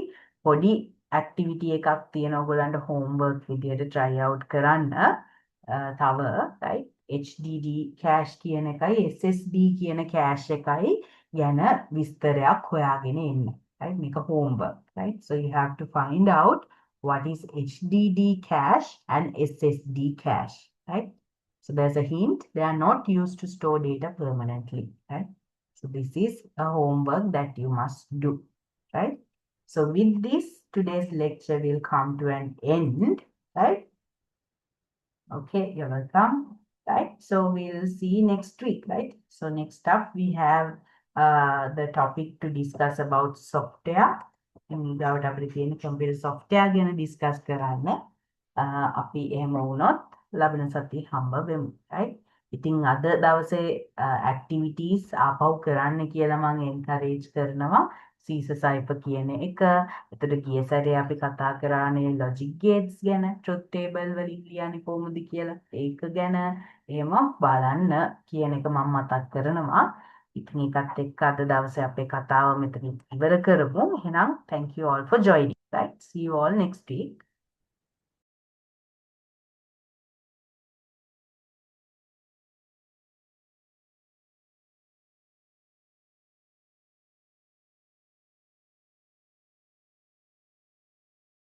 පොඩි activity එකක් තියෙනවා ඔයගොල්ලන්ට homework විදියට try out කරන්න. තව, right? HDD cache කියන එකයි SSD කියන cache එකයි ගැන විස්තරයක් හොයාගෙන එන්න. right? මේක homework, right? So you have to find out what is HDD cache and SSD cache, right? So there's a hint, they are not used to store data permanently, right? So this is a homework that you must do, right? So with this, today's lecture will come to an end, right? Okay, you're welcome, right? So we'll see next week, right? So next up we have the topic to discuss about software. ගාවට අපිට තියෙන computer software ගැන discuss කරන්න. අපි එහෙම වුණොත් ලබන සතියේ හම්බ වෙමු, right? ඉතින් අද දවසේ activities ආපහු කරන්න කියලා මම encourage කරනවා. Caesar cipher කියන එක. එතකොට ගිය සැරේ අපි කතා කරානේ logic gates ගැන, truth table වලින් ලියන්නේ කොහොමද කියලා. ඒක ගැන එහෙම බලන්න කියන එක මම මතක් කරනවා. ඉතින් ඒකත් එක්ක අද දවසේ අපේ කතාව මෙතනින් ඉවර කරමු. එහෙනම් thank you all for joining, right? See you all next week.